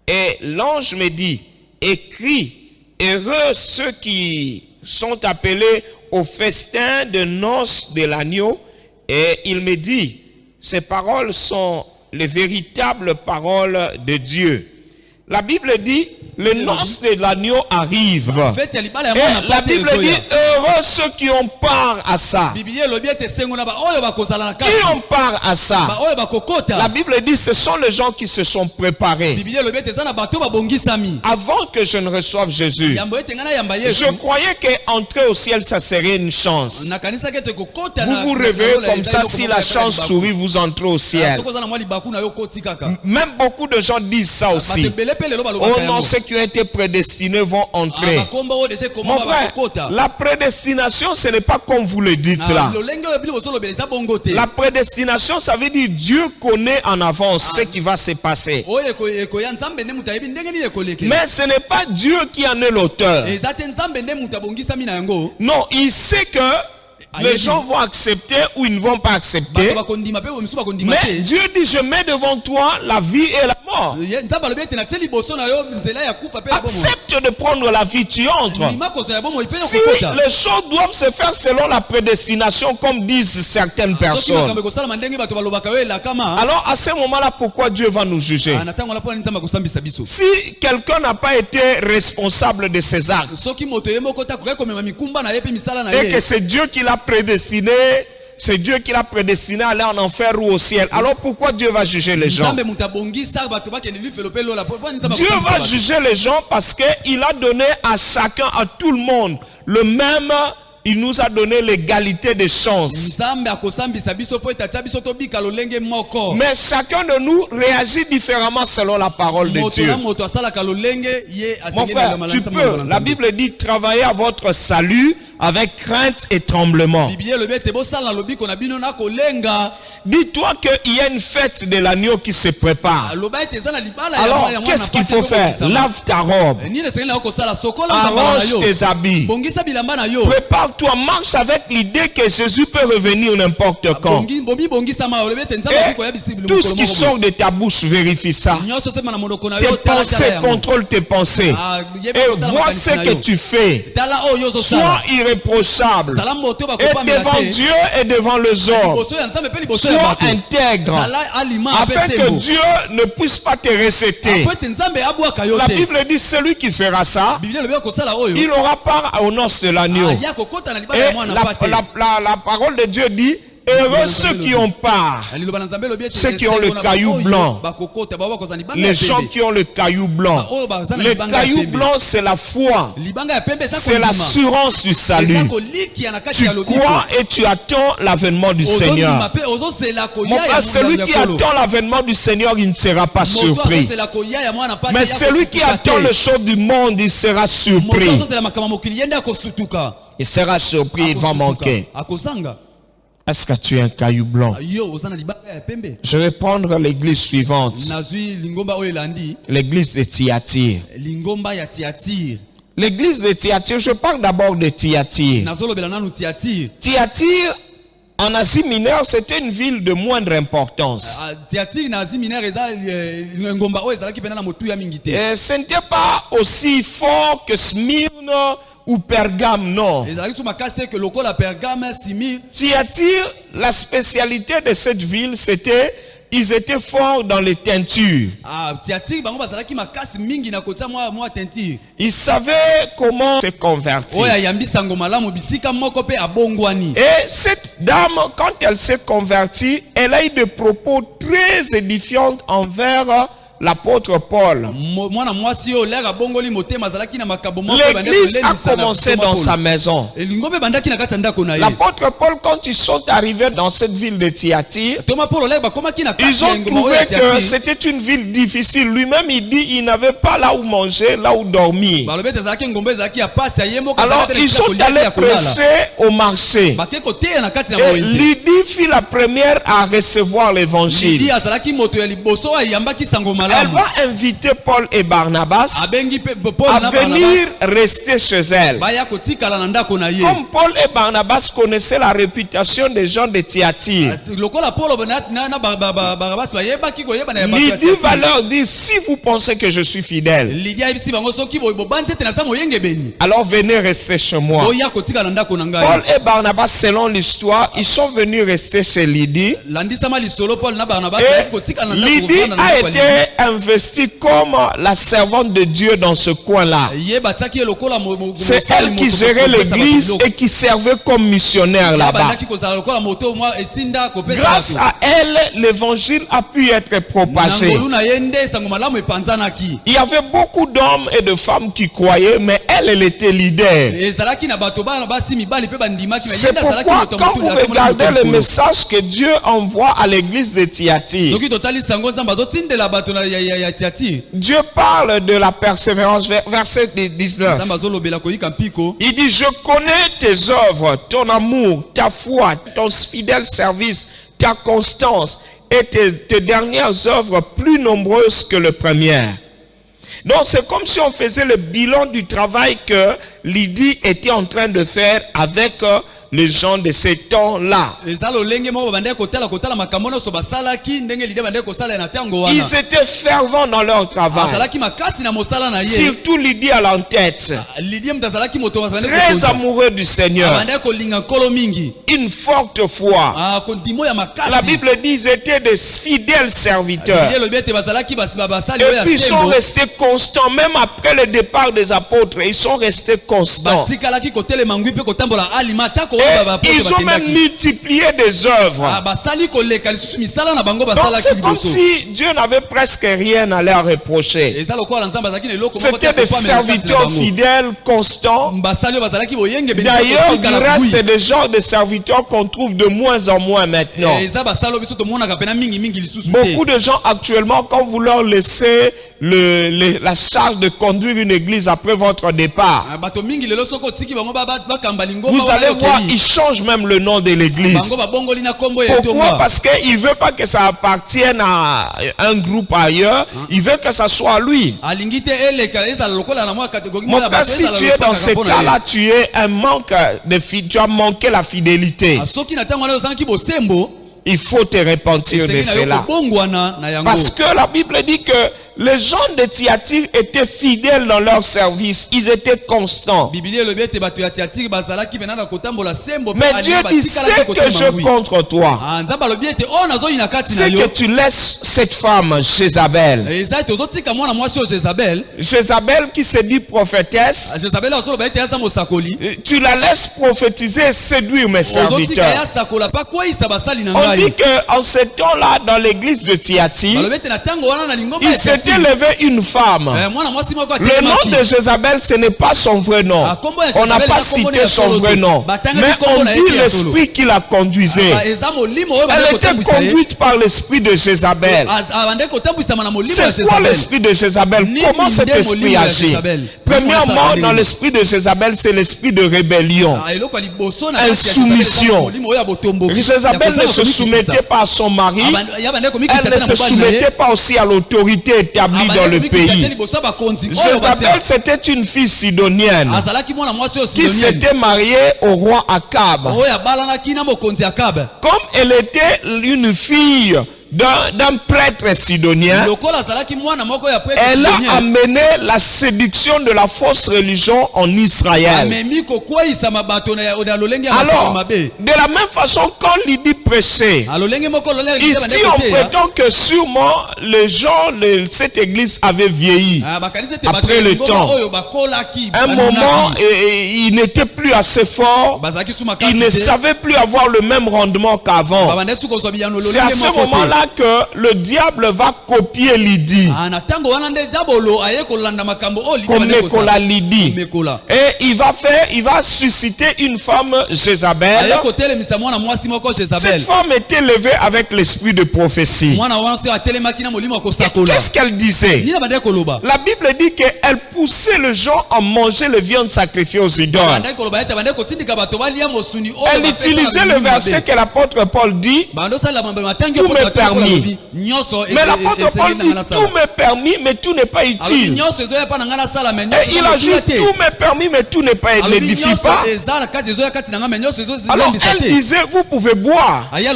Et l'ange me dit, écris, heureux ceux qui sont appelés au festin de noces de l'agneau. Et il me dit, ces paroles sont les véritables paroles de Dieu. La Bible dit, le noces de l'agneau arrive. fete ya libala ya Et mwana la pate Bible ezoya. dit, heureux ceux qui ont part à ça. Bibiliya elobi ete sengo na baoyo bakozala na Qui kati ont part à ça? baoyo bakokota. La Bible dit, ce sont les gens qui se sont préparés. Bibiliya elobi ete eza na bato babongisami. Avant que je ne reçoive Jésus, Yambo ete nga na yamba Yesu. je croyais qu'entrer au ciel, ça serait une chance. Nakanisaki ete kokota Vous na vous réveillez comme ça, si la chance sourit, vous entrez au ciel. Soko za na mwa libaku na yo koti kaka. Même beaucoup de gens disent ça aussi. Batebele pe lelo Oh balobaka non, yango. ceux qui ont été prédestinés vont entrer. Bakomba oyo déjà Mon komba frère, bakokota. la prédestination, ce n'est pas comme vous le dites là. Lolenge oyo bili bosolobela eza bongo te. La prédestination, ça veut dire Dieu connaît en avance ce qui va se passer. Oyo ekoya nzambe nde mutu ayebi ndenge nini ekolekela. Mais ce n'est pas Dieu qui en est l'auteur. Eza te nzambe nde mutu abongisami na yango. Non, il sait que les gens vont accepter ou ils ne vont pas accepter. Bato bakondima pe bomisu bakondima Mais te. Dieu dit, je mets devant toi la vie et la mort. Nzambe alobi ete natie liboso na yo nzela ya kufa pe ya bomo. Accepte de prendre la vie, tu entres. Ndima kozo ya bomo ipe yo Si kokota. les choses doivent se faire selon la prédestination, comme disent certaines Soki personnes, makambo ekosalama ndenge bato balobaka yo elakama. alors à ce moment-là, pourquoi Dieu va nous juger? Na ntango na pona nzambe akosambisa biso. Si quelqu'un n'a pas été responsable de ses actes, Soki moto ye moko ta kokai komema mikumba na ye pe misala na et que ye. c'est Dieu qui l'a prédestiné, c'est Dieu qui l'a prédestiné à aller en enfer ou au ciel, alors pourquoi Dieu va juger les gens? Nzambe mutu abongisa bato bakende lifelo pe lola. Pona nzambe Dieu akosambisa va bato. juger les gens parce qu'il a donné à chacun, à tout le monde, le même. Il nous a donné l'égalité des chances. Nzambe akosambisa biso po etatia biso tobika lolenge moko. Mais chacun de nous réagit différemment selon la parole de Moto Dieu. na moto asalaka lolenge ye Mon asengeli frère, na tu malanza peux, la Bible dit, travailler à votre salut avec crainte et tremblement. Bibiliya elobi ete bosala lobiko na bino na kolenga. Dis-toi qu'il y a une fête de l'agneau qui se prépare. Aloba ete eza na libala ya Alors, mwana qu'est-ce qu'il pate faut faire? ezokokisama. Lave ta robe, Nini esengeli na yo kosala sokola nzambala na arrange yo. tes habits, Bongisa bilamba na yo. prépare-toi, marche avec l'idée que Jésus peut revenir n'importe quand. Bomi bongisama olobi ete nzambe Et akiko ya bisi tout ce qui sort de ta bouche, vérifie ça. nyonso sema na monoko na Tes yo tala pensées, tala yango. contrôle tes pensées. Et vois ce que tu fais. Tala oyo Sois ozosala. irréprochable. Zala moto Et bakopamela devant te. Dieu et devant les hommes. Liboso ya nzambe pe liboso ya Sois bato. intègre. Zala aliment Afin apese que mo. Dieu ne puisse pas te rejeter. Apo ete nzambe abwaka yo La te. Bible dit celui qui fera ça, Bibiliya elobi kosala oyo. il aura part aux noces de l'agneau. Aya kokota na libala Et ya mwana pate. la parole de Dieu dit, heureux ceux qui ont part. Liloba na nzambe elobi ete Ceux qui ont le esengo na caillou baoyo blanc. bakokota bawa kozala libanga Les ya gens pembe. qui ont le caillou blanc. Oyo bazana Le libanga ya caillou pembe. blanc, c'est la foi. Libanga ya pembe eza C'est kondima. l'assurance du Eza salut. kolikia na kati Tu ya lobiko. crois et tu attends l'avènement du Ozondima Seigneur. pe ozosela koya Mon ya frère, celui mwana qui ya kolo. attend l'avènement du Seigneur, il ne sera pas Moto surpris. azosela koya ya mwana pate Mais ya celui qui kosutuka attend te. les choses du monde, il sera Moto surpris. azosela makambo mokili yende akosutuka. Il sera surpris, il va manquer. Akozanga. Est-ce que tu es un caillou blanc? Yo ozana libanga ya pembe. Je vais prendre l'église suivante, Nazwi lingomba oyo elandi. l'église de Thyatire. Lingomba ya Thyatire. L'église de Thyatire, je parle d'abord de Thyatire. Nazolobela nanu Thyatire. Thyatire, en Asie mineure, c'était une ville de moindre importance. Thyatire na Asie mineure eza ngomba oyo ezalaki pena na motuya mingi te. Et ce n'était pas aussi fort que Smyrne ou Pergame, non. Ezalaki so makasi te que lokola Pergame, Simi. Thyatire, la spécialité de cette ville, c'était ils étaient forts dans les teintures. Thyatire bango bazalaki makasi mingi na kotia mwa teinture. Ils savaient comment se convertir. Oya yambisa ngoma malamu bisika moko pe abongwani. Et cette dame, quand elle s'est convertie, elle a eu des propos très édifiants envers l'apôtre Paul. Mwana mwasi oyo lera bongoli motema azalaki na makambo moko L'église a commencé dans sa maison. Elingombe bandaki na kati ndako na ye. L'apôtre Paul, quand ils sont arrivés dans cette ville de Thyatire, Thomas Paul lera bakomaki na kati ils ont ngoma oyo trouvé ya que Thyatire. c'était une ville difficile. Lui-même, il dit il n'avait pas là où manger, là où dormir. Balobete azalaki ngombe ezalaki ya pasi ya ye moko Alors, azalaki ils sont allés prêcher au marché. Bake koteya na kati na Et wenze. Lydie fut la première à recevoir l'évangile. Lidi azalaki moto ya liboso ayambaki sango Elle malamu. va inviter Paul et Barnabas Abengi pe Paul à na venir Barnabas. rester chez elle. Baya kotikala na ndako na ye. Comme Paul et Barnabas connaissaient la réputation des gens de Thyatire, Lokola Paul bonati na Barnabas bayebaki koyeba na Lydie va leur dire, si vous pensez que je suis fidèle, Lidi ayebisi bango soki bobanzi ete na sa moyenge beni. alors venez rester chez moi. Oya kotikala na ndako na ngai. Paul et Barnabas, selon l'histoire, ils sont venus rester chez Lydie. Landisama lisolo Paul na Barnabas Et kotikala na ndako Lydie kovanda na a ndako ya été investie comme la servante de Dieu dans ce coin-là. C'est elle qui gérait l'église et qui servait comme missionnaire là-bas. Grâce à elle, l'évangile a pu être propagé. Il y avait beaucoup d'hommes et de femmes qui croyaient, mais elle était leader. C'est pourquoi quand vous regardez le message que Dieu envoie à l'église de Thyatire, Dieu parle de la persévérance, verset 19. Il dit, je connais tes œuvres, ton amour, ta foi, ton fidèle service, ta constance et tes dernières œuvres plus nombreuses que les premières. Donc c'est comme si on faisait le bilan du travail que Lydie était en train de faire avec les gens de ces temps-là. Ils étaient fervents dans leur travail. Surtout Lydie à l'en-tête. Très amoureux du Seigneur. Une forte foi. La Bible dit qu'ils étaient des fidèles serviteurs. Et puis ils sont restés constants. Même après le départ des apôtres, ils sont restés constants. Et ils ont même multiplié des œuvres. Donc c'est comme si Dieu n'avait presque rien à leur reprocher. C'était des serviteurs fidèles, constants. D'ailleurs, il reste des genres de serviteurs qu'on trouve de moins en moins maintenant. Beaucoup de gens actuellement, quand vous leur laissez la charge de conduire une église après votre départ, vous allez voir, ils changent même le nom de l'église. Pourquoi? Parce qu'il ne veut pas que ça appartienne à un groupe ailleurs. Il veut que ça soit à lui. Mon frère, si tu es dans ce cas-là, tu as manqué la fidélité. Il faut te repentir de cela. Parce que la Bible dit que les gens de Thyatire étaient fidèles dans leur service. Ils étaient constants. Mais Dieu dit, c'est que je contre toi. C'est que tu laisses cette femme, Jézabel. Jézabel qui se dit prophétesse. Tu la laisses prophétiser et séduire mes serviteurs. On dit qu'en ce temps-là, dans l'église de Thyatire, il s'était levé une femme. Le nom de Jézabel, ce n'est pas son vrai nom. On n'a pas cité son vrai nom. Mais on dit l'esprit qui la conduisait. Elle était conduite par l'esprit de Jézabel. C'est quoi l'esprit de Jézabel? Comment cet esprit agit? Premièrement, dans l'esprit de Jézabel, c'est l'esprit de rébellion, insoumission. Jézabel ne se soumettait pas à son mari. Elle ne se soumettait pas aussi à l'autorité établie dans le pays. Jézabel, c'était une fille sidonienne qui s'était mariée au roi Akab. Comme elle était une fille d'un prêtre sidonien, elle a amené la séduction de la fausse religion en Israël. Alors, de la même façon, quand Lydie prêchait, ici on prétend que sûrement les gens de cette église avaient vieilli après le temps. Un moment, il n'était plus assez fort, il ne savait plus avoir le même rendement qu'avant. C'est à ce moment-là que le diable va copier Lydie, comme Mekola Lydie, et il va susciter une femme Jézabel. Cette femme était levée avec l'esprit de prophétie. Qu'est-ce qu'elle disait? La Bible dit qu'elle poussait les gens à manger les viandes sacrifiées aux idoles. Elle utilisait le verset que l'apôtre Paul dit, tout m'est permis. Mais l'apôtre Paul dit, tout m'est permis, mais tout n'est pas utile. Et il ajoute, tout m'est permis, mais tout n'est pas, n'édifie pas. Alors elle disait, vous pouvez boire. Il dit,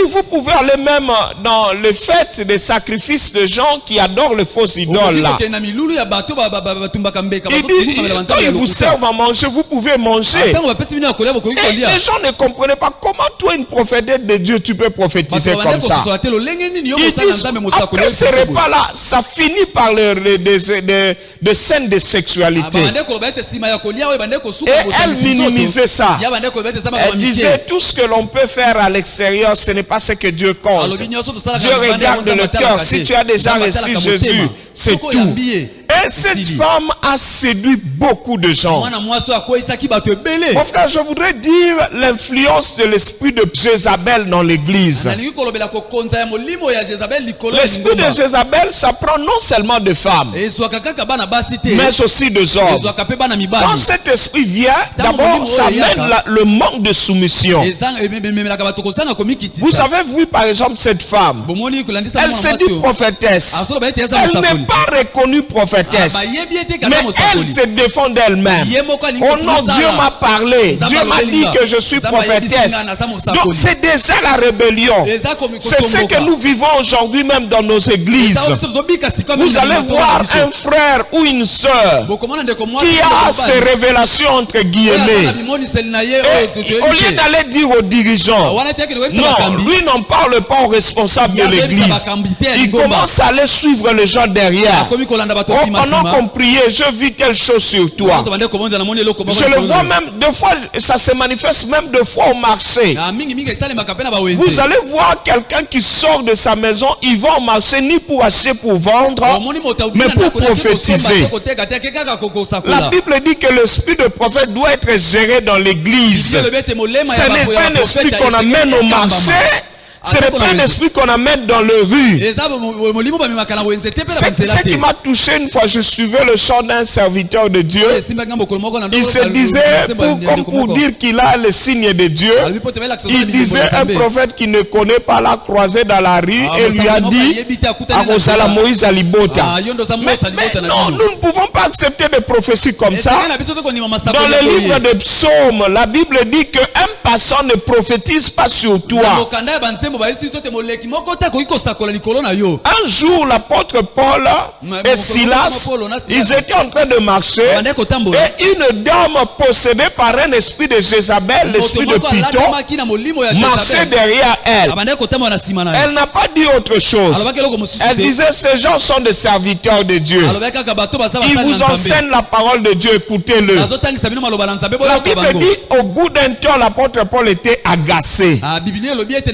vous pouvez aller même dans les fêtes des sacrifices de gens qui adorent les fausses idoles là. Il dit, quand ils vous servent à manger, vous pouvez manger. Et les gens ne comprenaient pas comment toi, une prophétesse de Dieu, tu peux prophétiser comme ça. ça. Il dit, après ce repas-là, ça finit par des scènes de sexualité. Et elle minimisait ça. Elle disait, tout ce que l'on peut faire à l'extérieur, ce n'est pas ce que Dieu compte. Dieu regarde le cœur. Si tu as déjà reçu Jésus, c'est tout. Et cette femme a séduit beaucoup de gens. Mon frère, je voudrais dire l'influence de l'esprit de Jézabel dans l'église. L'esprit de Jézabel, ça prend non seulement de femmes, mais aussi des hommes. Quand cet esprit vient, d'abord, ça amène le manque de soumission. Vous avez vu par exemple cette femme, elle se dit prophétesse. Elle n'est pas reconnue prophétesse. Mais elle se défend d'elle-même. Oh non, Dieu m'a parlé. Dieu m'a dit que je suis prophétesse. Donc c'est déjà la rébellion. C'est ce que nous vivons aujourd'hui même dans nos églises. Vous allez voir un frère ou une sœur qui a ces révélations entre guillemets. Et au lieu d'aller dire aux dirigeants, non, lui n'en parle pas aux responsables de l'église. Il commence à aller suivre les gens derrière. Pendant qu'on priait, je vis quelque chose sur toi. Je le vois même, deux fois, ça se manifeste même deux fois au marché. Vous allez voir quelqu'un qui sort de sa maison, il va au marché ni pour acheter, pour vendre, mais pour prophétiser. La Bible dit que l'esprit de prophète doit être géré dans l'église. Ce n'est pas un esprit qu'on amène au marché. Ce n'est pas un esprit qu'on amène dans les rues. Ce qui m'a touché une fois, je suivais le chant d'un serviteur de Dieu. Il se disait, comme pour dire qu'il a le signe de Dieu, il disait un prophète qui ne connaît pas la croisée dans la rue et lui a dit, Akosala Moïse Alibota. Mais non, nous ne pouvons pas accepter des prophéties comme ça. Dans le livre de Psaumes, la Bible dit qu'un passant ne prophétise pas sur toi. Un jour, l'apôtre Paul et Silas, ils étaient en train de marcher et une dame possédée par un esprit de Jézabel, l'esprit de Python, marchait derrière elle. Elle n'a pas dit autre chose. Elle disait, ces gens sont des serviteurs de Dieu. Ils vous enseignent la parole de Dieu, écoutez-le. La Bible dit, au bout d'un temps, l'apôtre Paul était agacé.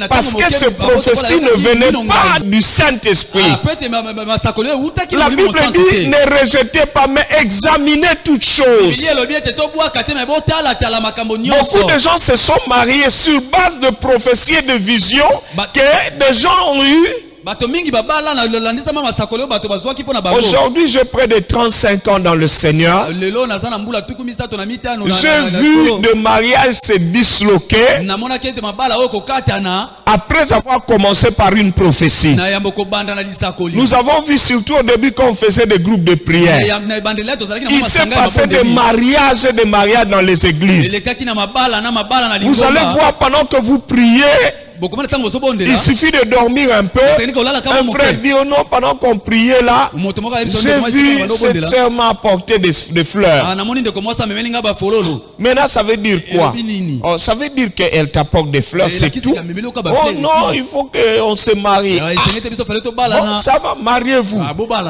Parce que ce prophétie ne venait pas du Saint-Esprit. La Bible dit, ne rejetez pas, mais examinez toutes choses. Beaucoup de gens se sont mariés sur base de prophéties et de visions que des gens ont eu. Aujourd'hui, j'ai près de 35 ans dans le Seigneur. J'ai vu de mariages se disloquer après avoir commencé par une prophétie. Nous avons vu surtout au début quand on faisait des groupes de prière. Il s'est passé des mariages dans les églises. Vous allez voir pendant que vous priez, il suffit de dormir un peu. Un frère dit, oh non, pendant qu'on priait là, j'ai vu cette sœur m'a apporté des fleurs. Maintenant, ça veut dire quoi? Oh, ça veut dire qu'elle t'apporte des fleurs, c'est tout. Oh non, il faut qu'on se marie. Bon, ça va, mariez-vous.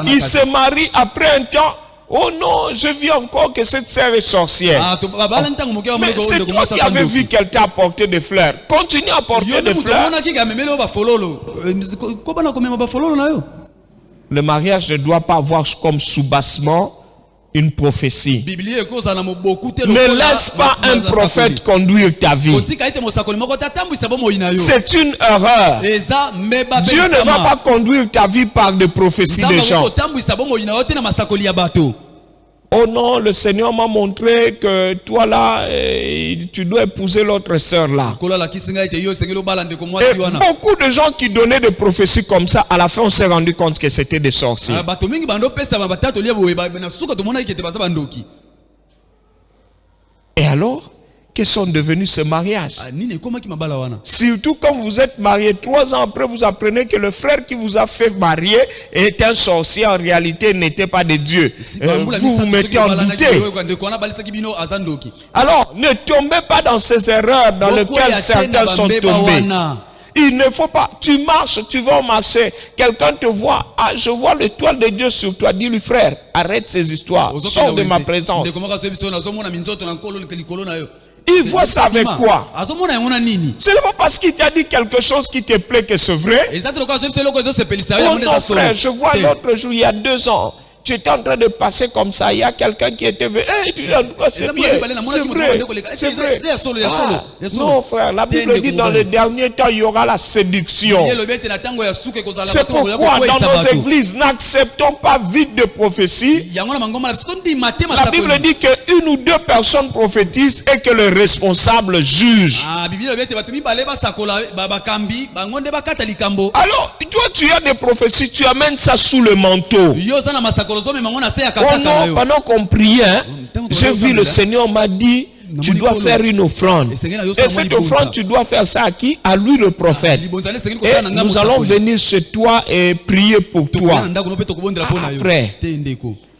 Il se marie après un temps. Oh non, je vis encore que cette sœur est sorcière. Mais c'est toi qui avais vu qu'elle t'a apporté des fleurs. Continue à apporter des fleurs. Le mariage ne doit pas avoir comme soubassement une prophétie. Ne laisse pas un prophète conduire ta vie. C'est une erreur. Dieu ne va pas conduire ta vie par des prophéties des gens. Oh non, le Seigneur m'a montré que toi là, tu dois épouser l'autre sœur là. Et beaucoup de gens qui donnaient des prophéties comme ça, à la fin on s'est rendu compte que c'était des sorciers. Et alors, quels sont devenus ces mariages? Surtout quand vous êtes marié, 3 ans après, vous apprenez que le frère qui vous a fait marier est un sorcier. En réalité, il n'était pas de Dieu. Vous vous mettez en doute. Alors, ne tombez pas dans ces erreurs dans lesquelles certains sont tombés. Il ne faut pas. Tu marches, tu vas marcher. Quelqu'un te voit. Ah, je vois l'étoile de Dieu sur toi. Dis-lui, frère, arrête ces histoires. Sors de ma présence. Il voit ça avec quoi? Ce n'est pas parce qu'il t'a dit quelque chose qui te plaît que c'est vrai. Oh non, frère, je vois l'autre jour, il y a 2 ans. Tu étais en train de passer comme ça, il y a quelqu'un qui était venu. Hey, tu dis, en tout cas, c'est bien, c'est vrai. Ah, non, frère, la Bible dit dans les derniers temps, il y aura la séduction. C'est pourquoi dans nos églises, n'acceptons pas vite de prophéties. La Bible dit qu'une ou 2 personnes prophétisent et que le responsable juge. Alors, toi, tu as des prophéties, tu amènes ça sous le manteau. Oh non, pendant qu'on priait, j'ai vu le Seigneur m'a dit, tu dois faire une offrande. Et cette offrande, tu dois faire ça à qui? À lui le prophète. Et nous allons venir chez toi et prier pour toi. Ah, frère.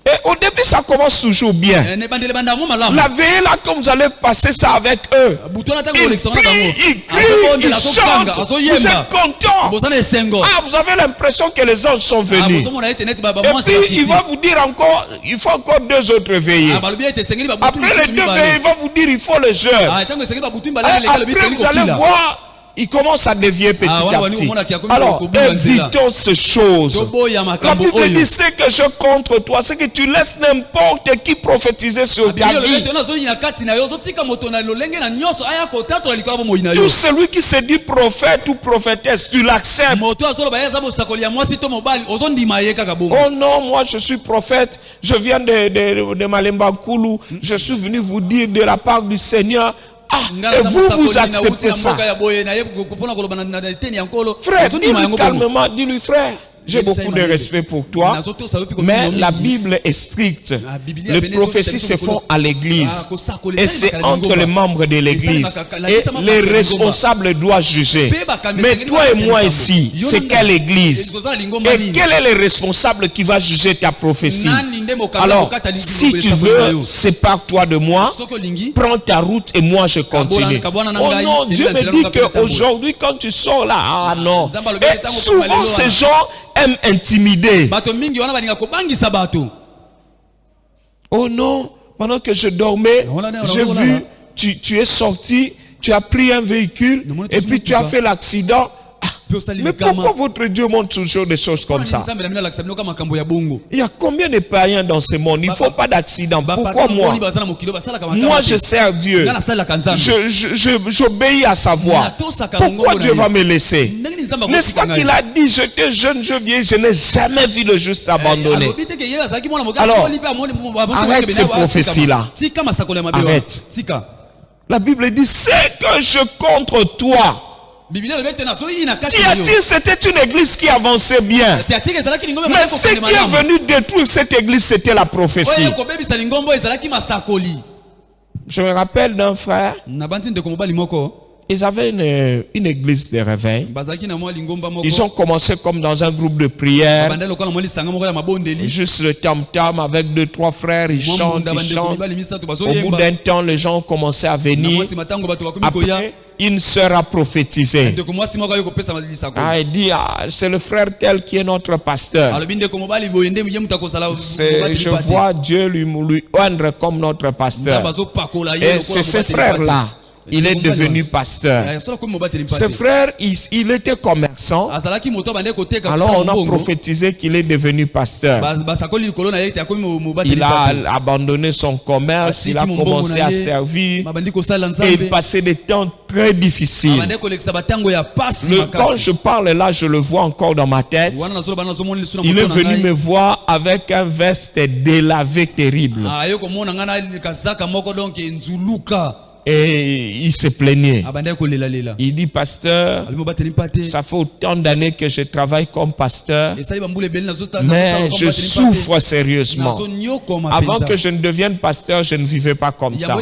Et au début, ça commence toujours bien. La veille là, comme vous allez passer ça avec eux, ils crient, ils chantent, vous êtes contents. Ah, vous avez l'impression que les anges sont venus. Et puis, il va vous dire encore, il faut encore 2 autres veillées. Après les 2 veillées, il va vous dire, il faut le jeûne. Après, vous allez voir, il commence à dévier petit à petit. Alors, évitons ces choses. La Bible dit, ce que je contre toi, c'est que tu laisses n'importe qui prophétiser sur ta vie. Tout celui qui se dit prophète ou prophétesse, tu l'acceptes. Oh non, moi je suis prophète, je viens de Malemba Nkulu, je suis venu vous dire de la part du Seigneur. Ah, et vous acceptez ça. Frère, dis-lui calmement, dis-lui frère, j'ai beaucoup de respect pour toi, mais la Bible est stricte. Les prophéties se font à l'église et c'est entre les membres de l'église et les responsables doivent juger. Mais toi et moi ici, c'est quelle église? Et quel est le responsable qui va juger ta prophétie? Alors, si tu veux, sépare-toi de moi, prends ta route et moi je continue. Oh non, Dieu me dit qu'aujourd'hui quand tu sors là, ah non. Et souvent ces gens aiment intimider. Oh non, pendant que je dormais, j'ai vu, tu es sorti, tu as pris un véhicule et puis tu as fait l'accident. Mais pourquoi votre Dieu montre toujours des choses comme ça? Il y a combien de païens dans ce monde? Il ne faut pas d'accident. Pourquoi moi? Moi je sers Dieu. J'obéis à sa voix. Pourquoi Dieu va me laisser? N'est-ce pas qu'il a dit, j'étais jeune, je vieillis, je n'ai jamais vu le juste abandonné. Alors, arrête ces prophéties-là. Arrête. La Bible dit, c'est que je contre toi. Thyatire, c'était une église qui avançait bien. Mais ce qui est venu détruire cette église, c'était la prophétie. Je me rappelle d'un frère. Ils avaient une église de réveil. Ils ont commencé comme dans un groupe de prière. Juste le tam-tam avec 2-3 frères, ils chantent, ils chantent. Au bout d'un temps, les gens ont commencé à venir. Après, une sœur a prophétisé. Ah, elle dit, ah, c'est le frère tel qui est notre pasteur. Je vois Dieu lui oindre comme notre pasteur. Et c'est ce frère-là. Il est devenu pasteur. Ce frère, il était commerçant. Alors on a prophétisé qu'il est devenu pasteur. Il a abandonné son commerce, il a commencé à servir. Et il passait des temps très difficiles. Quand je parle là, je le vois encore dans ma tête. Il est venu me voir avec un veste délavé terrible. Et il se plaignait. Il dit, pasteur, ça fait autant d'années que je travaille comme pasteur, mais je souffre sérieusement. Avant que je ne devienne pasteur, je ne vivais pas comme ça.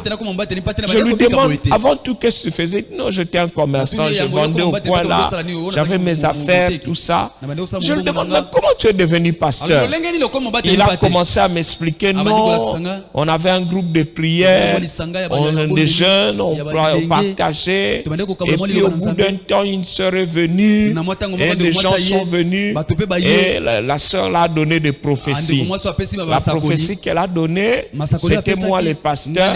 Je lui demande, avant tout, qu'est-ce que tu faisais? Non, j'étais un commerçant, je vendais au point là, j'avais mes affaires, tout ça. Je lui demande, mais comment tu es devenu pasteur? Il a commencé à m'expliquer, non, on avait un groupe de prière, des jeunes. jeunes, on partageait. Et puis au bout d'un temps, une sœur est venue. Et des gens sont venus. Et la sœur l'a donné des prophéties. La prophétie qu'elle a donnée, c'était moi le pasteur.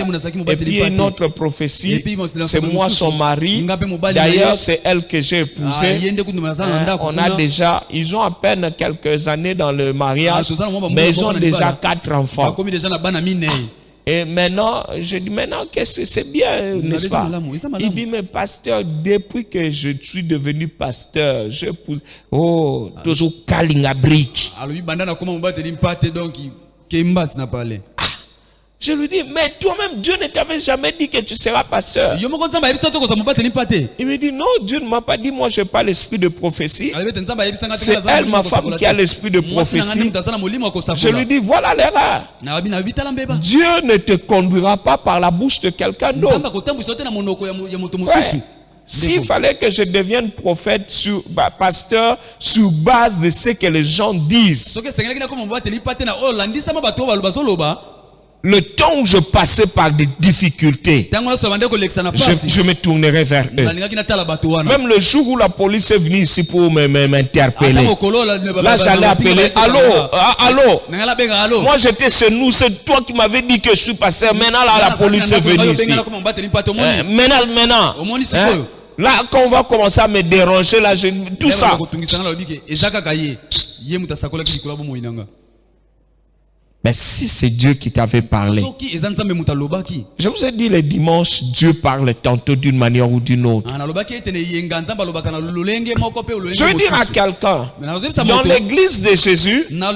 Et puis une autre prophétie, c'est moi son mari. D'ailleurs, c'est elle que j'ai épousée. On a déjà, ils ont à peine quelques années dans le mariage, mais ils ont déjà 4 enfants. Et maintenant, je dis maintenant que c'est bien, n'est-ce pas? Il dit, mais pasteur, depuis que je suis devenu pasteur, je pousse. Oh, toujours Kalingabrique. Je lui dis, mais toi-même, Dieu ne t'avait jamais dit que tu seras pasteur. Il me dit, non, Dieu ne m'a pas dit, moi je n'ai pas l'esprit de prophétie. C'est elle, ma femme, qui a l'esprit de prophétie. Je lui dis, voilà l'erreur. Dieu ne te conduira pas par la bouche de quelqu'un d'autre. Ouais. S'il fallait que je devienne prophète, pasteur, sur base de ce que les gens disent, le temps où je passais par des difficultés, je me tournerai vers eux. Même le jour où la police est venue ici pour m'interpeller, là j'allais appeler, allô, allô. Moi j'étais chez nous, c'est toi qui m'avais dit que je suis pasteur. Maintenant là, la police est venue ici. Maintenant. Là, quand on va commencer à me déranger, là, tout ça. Mais si c'est Dieu qui t'avait parlé, je vous ai dit le dimanche, Dieu parle tantôt d'une manière ou d'une autre. Je veux dire à quelqu'un, dans l'église de Jésus, en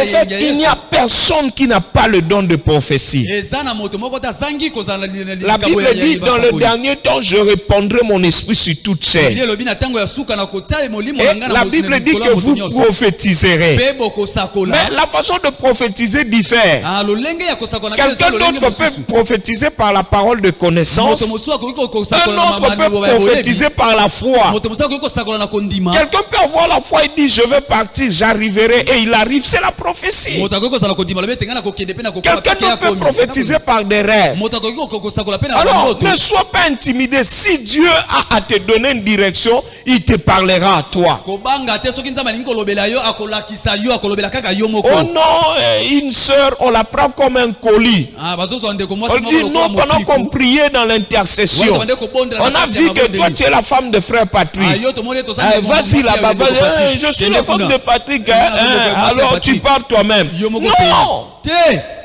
fait, il n'y a personne qui n'a pas le don de prophétie. La Bible dit, dans le dernier temps, je répandrai mon esprit sur toute chair. Et la Bible dit que vous prophétiserez. Mais la façon de prophétiser diffère. Quelqu'un d'autre peut prophétiser par la parole de connaissance. Un autre peut prophétiser par la foi. Quelqu'un peut avoir la foi et dire je vais partir, j'arriverai, et il arrive, c'est la prophétie. Quelqu'un d'autre peut prophétiser par des rêves. Alors ne sois pas intimidé. Si Dieu a à te donner une direction, il te parlera à toi. Oh non, une sœur, on la prend comme un colis. On dit non, pendant qu'on priait dans l'intercession, on a vu que toi tu es la femme de frère Patrick. Vas-y là-bas, je suis la femme de Patrick. Alors tu parles toi-même. Non!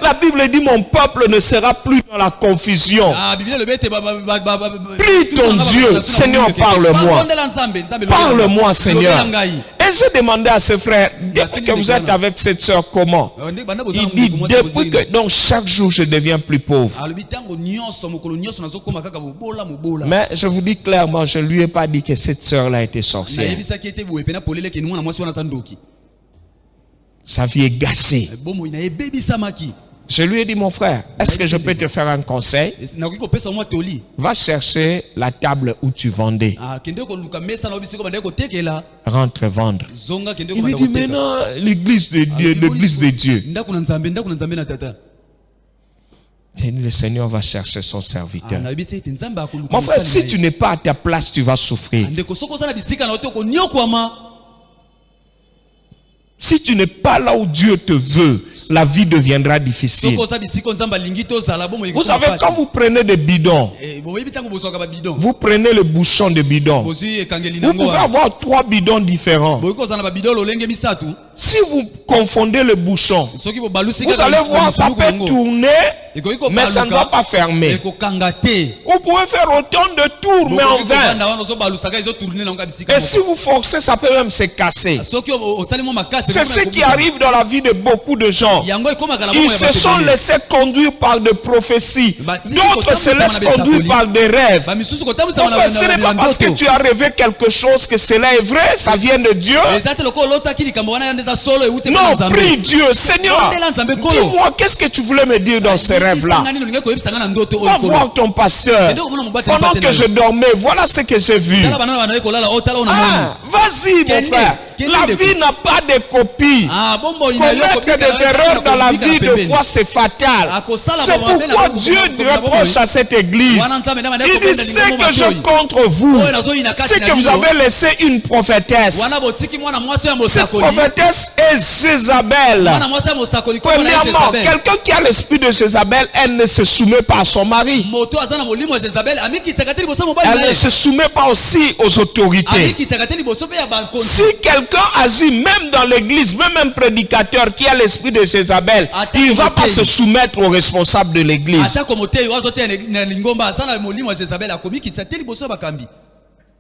La Bible dit mon peuple ne sera plus dans la confusion. Prie ton Dieu, Seigneur, parle-moi. Parle-moi, Seigneur. Et j'ai demandé à ce frère, depuis que vous êtes avec cette soeur, comment? Il dit, depuis que, donc chaque jour je deviens plus pauvre. Mais je vous dis clairement, je ne lui ai pas dit que cette soeur-là était sorcière. Sa vie est gâchée. Je lui ai dit, mon frère, est-ce que je peux te faire un conseil? Va chercher la table où tu vendais. Rentre vendre. Il me dit, maintenant, l'église de Dieu, l'église de Dieu. Et le Seigneur va chercher son serviteur. Mon frère, si tu n'es pas à ta place, tu vas souffrir. Si tu n'es pas là où Dieu te veut, la vie deviendra difficile. Vous savez, quand vous prenez des bidons, vous prenez le bouchon de bidon. Vous pouvez avoir 3 bidons différents. Si vous confondez le bouchon, vous allez voir, ça peut tourner, mais ça ne va pas fermer. Vous pouvez faire autant de tours, mais en vain. Et si vous forcez, ça peut même se casser. C'est ce qui arrive dans la vie de beaucoup de gens. Ils se sont laissés conduire par des prophéties. D'autres se laissent conduire par des rêves. Enfin, ce n'est pas parce que tu as rêvé quelque chose que cela est vrai, ça vient de Dieu. Non, prie Dieu, Seigneur, dis-moi, qu'est-ce que tu voulais me dire dans ces rêves-là? Va voir ton pasteur. Pendant que je dormais, voilà ce que j'ai vu. Vas-y, mon frère. La vie n'a pas de copie. Commettre des erreurs dans la vie de foi, c'est fatal. C'est pourquoi Dieu reproche à cette église. Il dit, c'est que je contre vous, c'est que vous avez laissé une prophétesse. Cette prophétesse est Jézabel. Premièrement, quelqu'un qui a l'esprit de Jézabel, elle ne se soumet pas à son mari. Elle ne se soumet pas aussi aux autorités. Si quelqu'un agit même dans l'église, même un prédicateur qui a l'esprit de Jézabel, il ne va pas se soumettre aux responsables de l'église.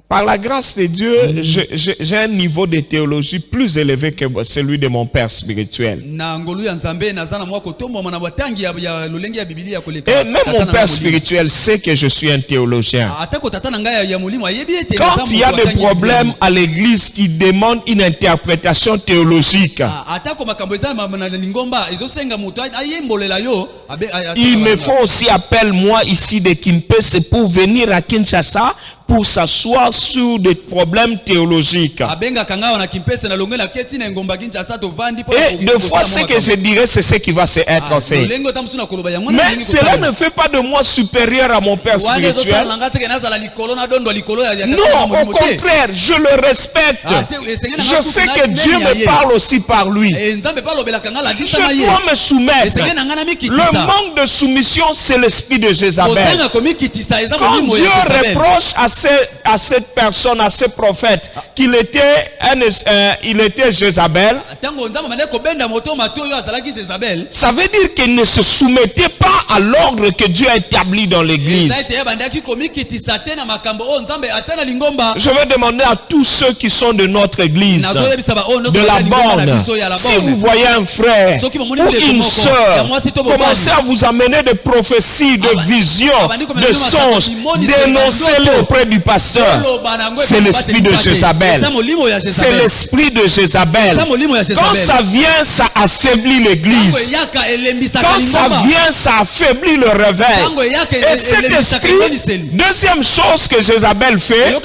Par la grâce de Dieu, j'ai un niveau de théologie plus élevé que celui de mon père spirituel. Et même mon père spirituel sait que je suis un théologien. Quand il y a des problèmes à l'église qui demandent une interprétation théologique, il me faut aussi appeler moi ici de Kimpese pour venir à Kinshasa pour s'asseoir sur des problèmes théologiques. Et deux fois, ce que je dirais, c'est ce qui va se être fait. Mais cela ne fait pas de moi supérieur à mon père spirituel. Non, au contraire, je le respecte. Je sais que Dieu me parle aussi par lui. Je dois me soumettre. Le manque de soumission, c'est l'esprit de Jézabel. Quand Dieu reproche à cette personne, à ce prophète, qu'il était Jézabel, ça veut dire qu'il ne se soumettait pas à l'ordre que Dieu a établi dans l'église. Je vais demander à tous ceux qui sont de notre église, de la borne, si vous voyez un frère ou une soeur commencer à vous amener des prophéties, de visions, de songes, dénoncez-les auprès du pasteur. C'est l'esprit de Jézabel. C'est l'esprit de Jézabel. Quand ça vient, ça affaiblit l'église. Quand ça vient, ça affaiblit le réveil. Et cet esprit, deuxième chose que Jézabel fait,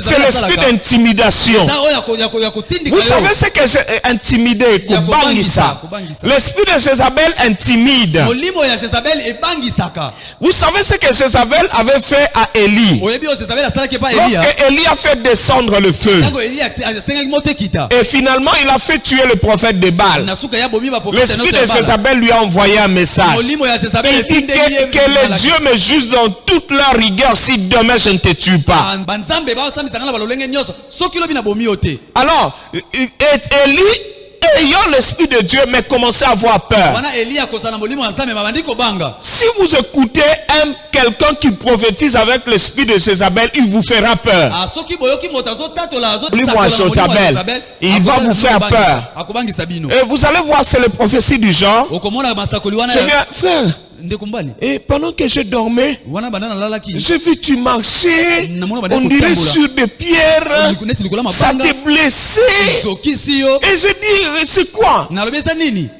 c'est l'esprit d'intimidation. Vous savez ce que j'ai intimidé? L'esprit de Jézabel intimide. Vous savez ce que Jézabel avait fait à Élie? Lorsque Élie a fait descendre le feu, et finalement il a fait tuer le prophète de Baal, l'esprit de Jézabel lui a envoyé un message. Il dit que les dieux me jugent dans toute leur rigueur si demain je ne te tue pas. Alors, Élie, ayant l'esprit de Dieu, mais commencez à avoir peur. Si vous écoutez quelqu'un qui prophétise avec l'esprit de Jézabel, il vous fera peur. Il va vous faire peur. Et vous allez voir, c'est les prophéties du genre. Je viens, frère. Et pendant que je dormais, j'ai vu tu marcher, on dirait sur des pierres, ça t'est blessé. Et j'ai dit, c'est quoi?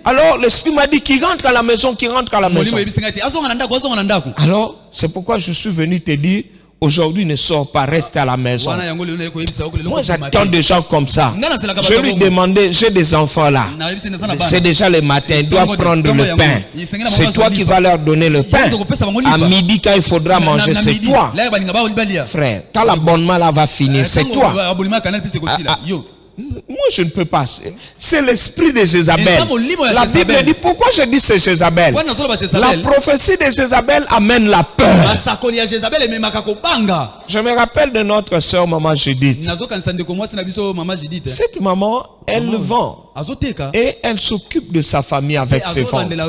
Alors l'esprit m'a dit qu'il rentre à la maison, qu'il rentre à la maison. Alors, c'est pourquoi je suis venu te dire, aujourd'hui ne sors pas, reste à la maison. Moi j'attends des gens comme ça. Je lui demandais, j'ai des enfants là. C'est déjà le matin, ils doivent prendre le pain. C'est toi qui vas leur donner le pain. À midi quand il faudra manger, c'est toi. Frère, quand l'abonnement là va finir, c'est toi. Moi je ne peux pas. C'est l'esprit de Jézabel. La Bible dit, pourquoi je dis c'est Jézabel? La prophétie de Jézabel amène la peur. Je me rappelle de notre soeur maman Judith. Cette maman, elle vend et elle s'occupe de sa famille avec ses ventes. Et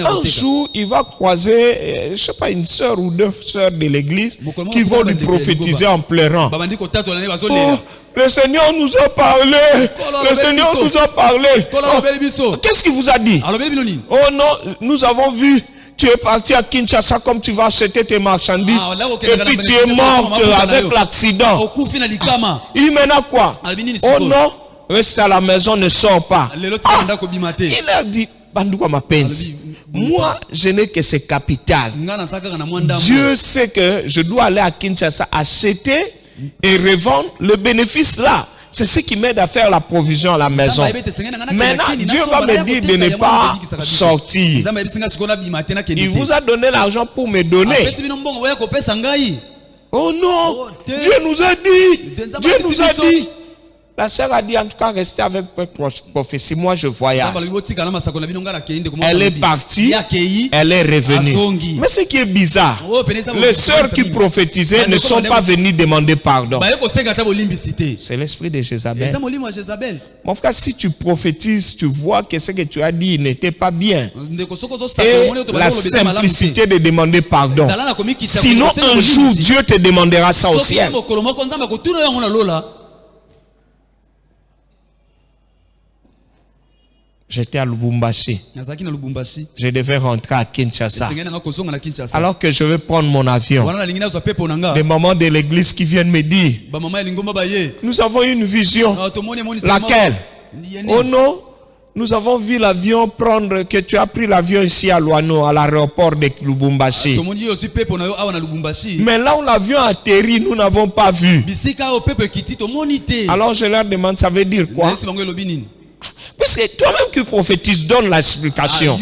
un jour, il va croiser, je ne sais pas, une soeur ou deux sœurs de l'église qui vont lui prophétiser en pleurant. Oh, le Seigneur nous a parlé. Le Seigneur nous a parlé. Oh, qu'est-ce qu'il vous a dit? Oh non, nous avons vu. Tu es parti à Kinshasa comme tu vas acheter tes marchandises. Et puis tu es mort avec l'accident. Il dit maintenant quoi? Oh non, reste à la maison, ne sors pas. Il a dit, Bandouka Mapenzi, moi je n'ai que ce capital. Dieu sait que je dois aller à Kinshasa acheter et revendre le bénéfice là. C'est ce qui m'aide à faire la provision à la maison. Maintenant, Dieu va me dire de ne pas sortir. Il vous a donné l'argent pour me donner. Oh non, Dieu nous a dit. Dieu nous a dit. La sœur a dit, en tout cas, restez avec votre prophétie. Moi, je voyage. Elle est partie, elle est revenue. Mais ce qui est bizarre, les sœurs qui prophétisaient ne sont pas venues demander pardon. C'est l'esprit de Jézabel. Mon frère, si tu prophétises, tu vois que ce que tu as dit n'était pas bien. Et la simplicité de demander pardon. Sinon, un jour, Dieu te demandera ça au ciel. J'étais à Lubumbashi. Je devais rentrer à Kinshasa. Alors que je vais prendre mon avion, des mamans de l'église qui viennent me dire, nous avons une vision. Laquelle? Oh non, nous avons vu l'avion prendre, que tu as pris l'avion ici à Luano, à l'aéroport de Lubumbashi. Mais là où l'avion a atterri, nous n'avons pas vu. Alors je leur demande, ça veut dire quoi? Parce que toi-même qui prophétises, donne l'explication.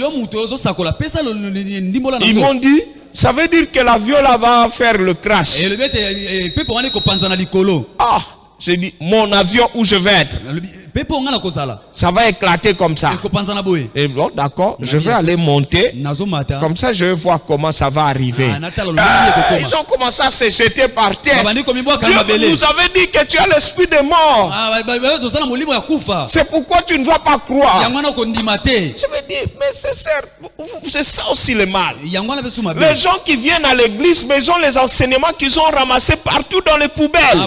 Ils m'ont dit, ça veut dire que l'avion là va faire le crash. Ah, j'ai dit, mon avion où je vais être, ça va éclater comme ça. Et bon, d'accord, je vais aller monter. Comme ça, je vais voir comment ça va arriver. Ils ont commencé à se jeter par terre. Dieu nous avait dit que tu as l'esprit de mort. C'est pourquoi tu ne vas pas croire. Je me dis, mais c'est ça aussi le mal. Les gens qui viennent à l'église, mais ils ont les enseignements qu'ils ont ramassés partout dans les poubelles.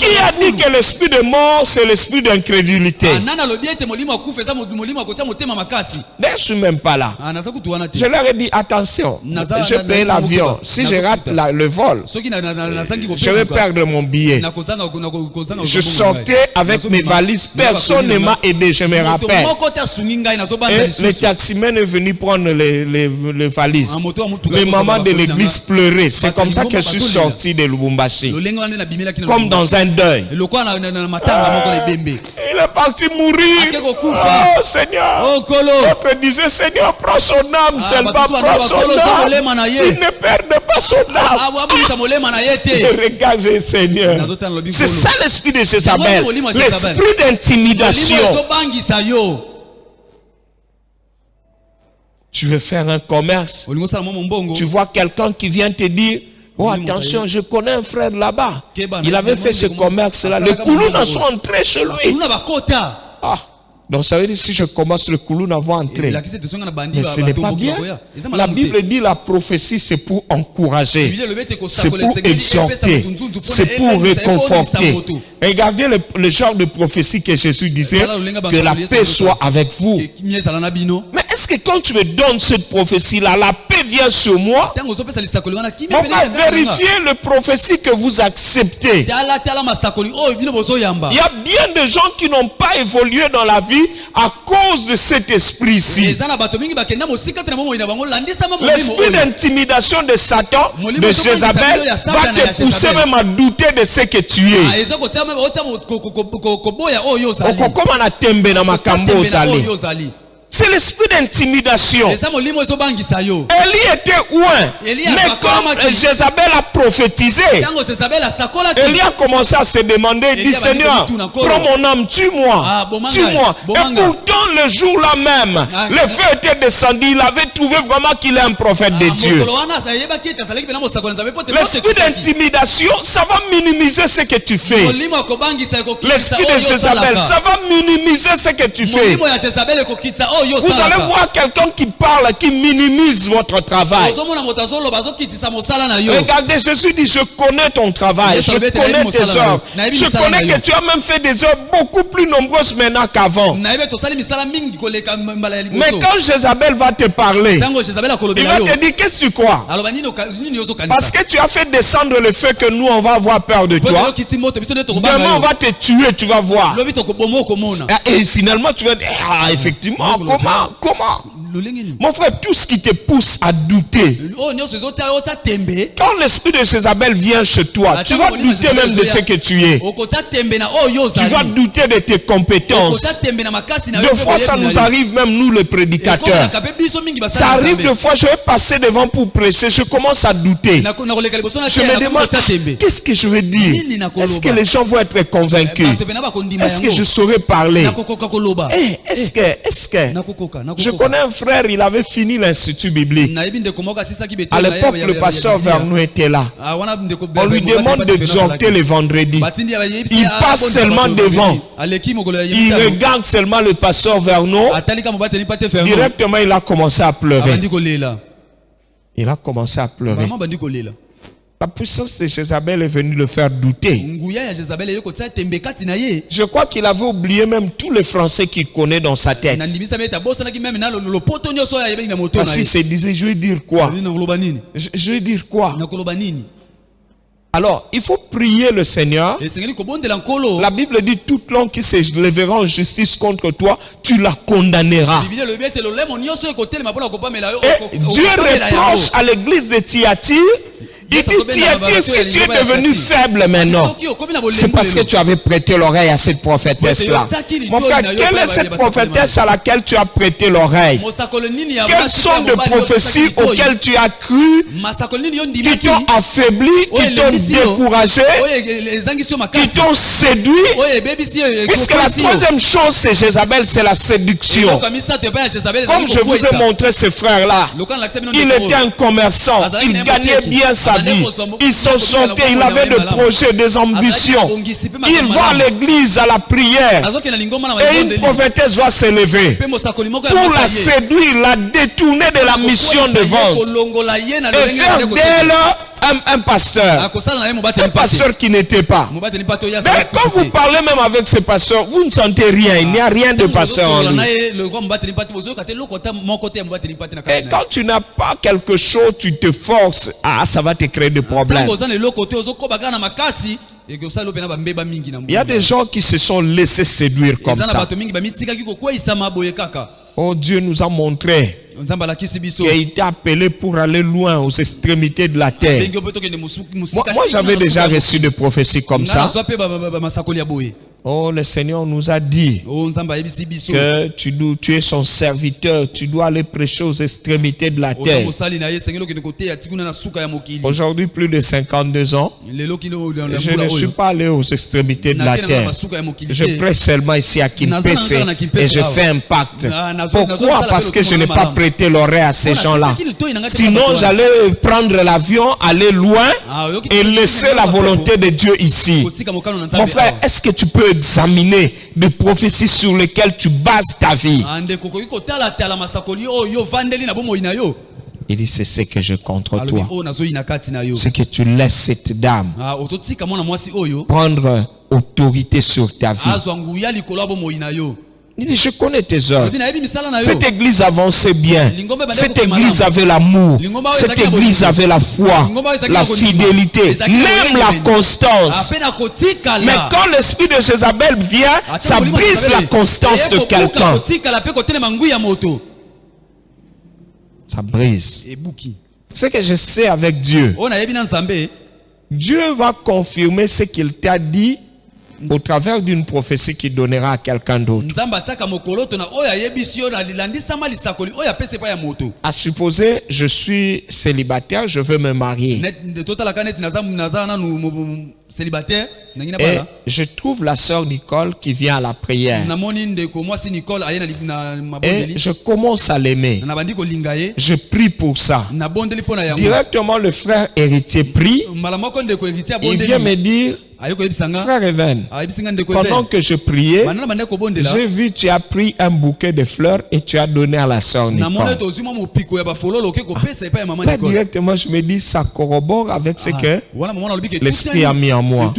Qui a dit que l'esprit de mort, c'est l'esprit d'incrédulité? Je ne suis même pas là. Je leur ai dit, attention, je paye l'avion. Si je rate le vol, je vais perdre mon billet. Je sortais avec mes valises, personne ne m'a aidé, je me rappelle. Et le taximan est venu prendre les valises. Les mamans de l'église pleuraient. C'est comme ça que je suis sorti de Lubumbashi. Comme dans un deuil. Il est parti mourir. Oh Seigneur. L'autre disait, Seigneur, prends son âme seulement, prends son âme. Il ne perde pas son âme. Je regarde Seigneur. C'est ça l'esprit de Jézabel. L'esprit d'intimidation. Tu veux faire un commerce. Tu vois quelqu'un qui vient te dire, oh attention, je connais un frère là-bas. Il avait fait ce commerce-là. Les Koulouna sont entrés chez lui. Ah, donc ça veut dire si je commence le Koulouna va entrer. Mais ce n'est pas bien. La Bible dit la prophétie c'est pour encourager. C'est pour exhorter. C'est pour réconforter. Regardez le genre de prophétie que Jésus disait. Que la paix soit avec vous. Mais est-ce que quand tu me donnes cette prophétie-là, la paix vient sur moi? On va vérifier les prophéties que vous acceptez. Il y a bien de gens qui n'ont pas évolué dans la vie à cause de cet esprit-ci. L'esprit d'intimidation de Satan, de Jézabel, va te pousser même à douter de ce que tu es. C'est l'esprit d'intimidation. Élie était loin. Mais comme Jézabel a prophétisé, Élie a commencé à se demander, il dit, Seigneur, prends mon âme, tue-moi. Tue-moi. Et pourtant, le jour-là même, le feu était descendu. Il avait trouvé vraiment qu'il est un prophète de Dieu. L'esprit d'intimidation, ça va minimiser ce que tu fais. L'esprit de Jézabel, ça va minimiser ce que tu fais. Vous allez voir quelqu'un qui parle, qui minimise votre travail. Regardez, Jésus dit, je connais ton travail, je connais tes œuvres. Je connais que tu as même fait des œuvres beaucoup plus nombreuses maintenant qu'avant. Mais quand Jézabel va te parler, il va te dire, qu'est-ce que tu crois? Parce que tu as fait descendre le fait que nous, on va avoir peur de toi. Demain, on va te tuer, tu vas voir. Et finalement, tu vas dire, ah, effectivement, comment? Mon frère, tout ce qui te pousse à douter, quand l'esprit de Jézabel vient chez toi, tu vas douter même de ce que tu es. Tu vas douter de tes compétences. Des fois, ça nous arrive même nous les prédicateurs. Ça arrive des fois, je vais passer devant pour prêcher, je commence à douter. Je me demande, qu'est-ce que je vais dire? Est-ce que les gens vont être convaincus? Est-ce que je saurais parler? Est-ce que je connais un frère, il avait fini l'institut biblique. À l'époque, le pasteur Vernou était là. On lui demande d'exhorter les vendredis. Il passe seulement devant. Il regarde seulement le pasteur Vernou. Directement, il a commencé à pleurer. Il a commencé à pleurer. La puissance de Jézabel est venue le faire douter. Je crois qu'il avait oublié même tous les Français qu'il connaît dans sa tête. Parce qu'il se disait, je vais dire quoi? Je vais dire quoi? Alors, il faut prier le Seigneur. La Bible dit, toute langue qui se lèvera en justice contre toi, tu la condamneras. Et Dieu reproche à l'église de Thyatire. Il dit, Thyatire, si tu es devenu faible maintenant, c'est parce que tu avais prêté l'oreille à cette prophétesse-là. Mon frère, quelle est cette prophétesse à laquelle tu as prêté l'oreille? Quelles sont les prophéties auxquelles tu as cru, qui t'ont affaibli, qui t'ont découragé, qui t'ont séduit? Puisque la troisième chose, c'est Jézabel, c'est la séduction. Comme je vous ai montré ce frère-là, il était un commerçant, il gagnait bien sa vie. Il s'en sortait, il avait des projets, des ambitions. Il va à l'église, à la prière, et une prophétesse va se lever pour la séduire, la détourner de la mission de vente et faire d'elle un pasteur qui n'était pas. Mais quand vous parlez même avec ce pasteur, vous ne sentez rien, il n'y a rien de pasteur en lui. Et quand tu n'as pas quelque chose, tu te forces, ça va te créer des problèmes. Il y a des gens qui se sont laissés séduire comme ça. Oh, Dieu nous a montré qu'il t'a appelé pour aller loin aux extrémités de la terre. Moi j'avais déjà reçu des prophéties comme ça. Oh, le Seigneur nous a dit que tu es son serviteur, tu dois aller prêcher aux extrémités de la terre. Aujourd'hui, plus de 52 ans, je ne suis pas allé aux extrémités de la terre. Je prêche seulement ici à Kinpese et je fais un pacte. Pourquoi? Parce que je n'ai pas prêté l'oreille à ces gens-là. Sinon, j'allais prendre l'avion, aller loin et laisser la volonté de Dieu ici. Mon frère, est-ce que tu peux examiner des prophéties sur lesquelles tu bases ta vie? Il dit, c'est ce que je contre toi. C'est que tu laisses cette dame prendre autorité sur ta vie. Il dit, je connais tes œuvres. Cette église avançait bien. Cette église avait l'amour. Cette église avait la foi, la fidélité, même la constance. Mais quand l'esprit de Jézabel vient, ça brise la constance de quelqu'un. Ça brise. Ce que je sais avec Dieu, Dieu va confirmer ce qu'il t'a dit au travers d'une prophétie qu'il donnera à quelqu'un d'autre. À supposer, je suis célibataire, je veux me marier. Et je trouve la sœur Nicole qui vient à la prière. Et je commence à l'aimer. Je prie pour ça. Directement, le frère héritier prie. Il vient me dire, frère Even, pendant que je priais, j'ai vu tu as pris un bouquet de fleurs et tu as donné à la sœur Nicole. Directement, je me dis, ça corrobore avec ce que l'Esprit a mis en moi.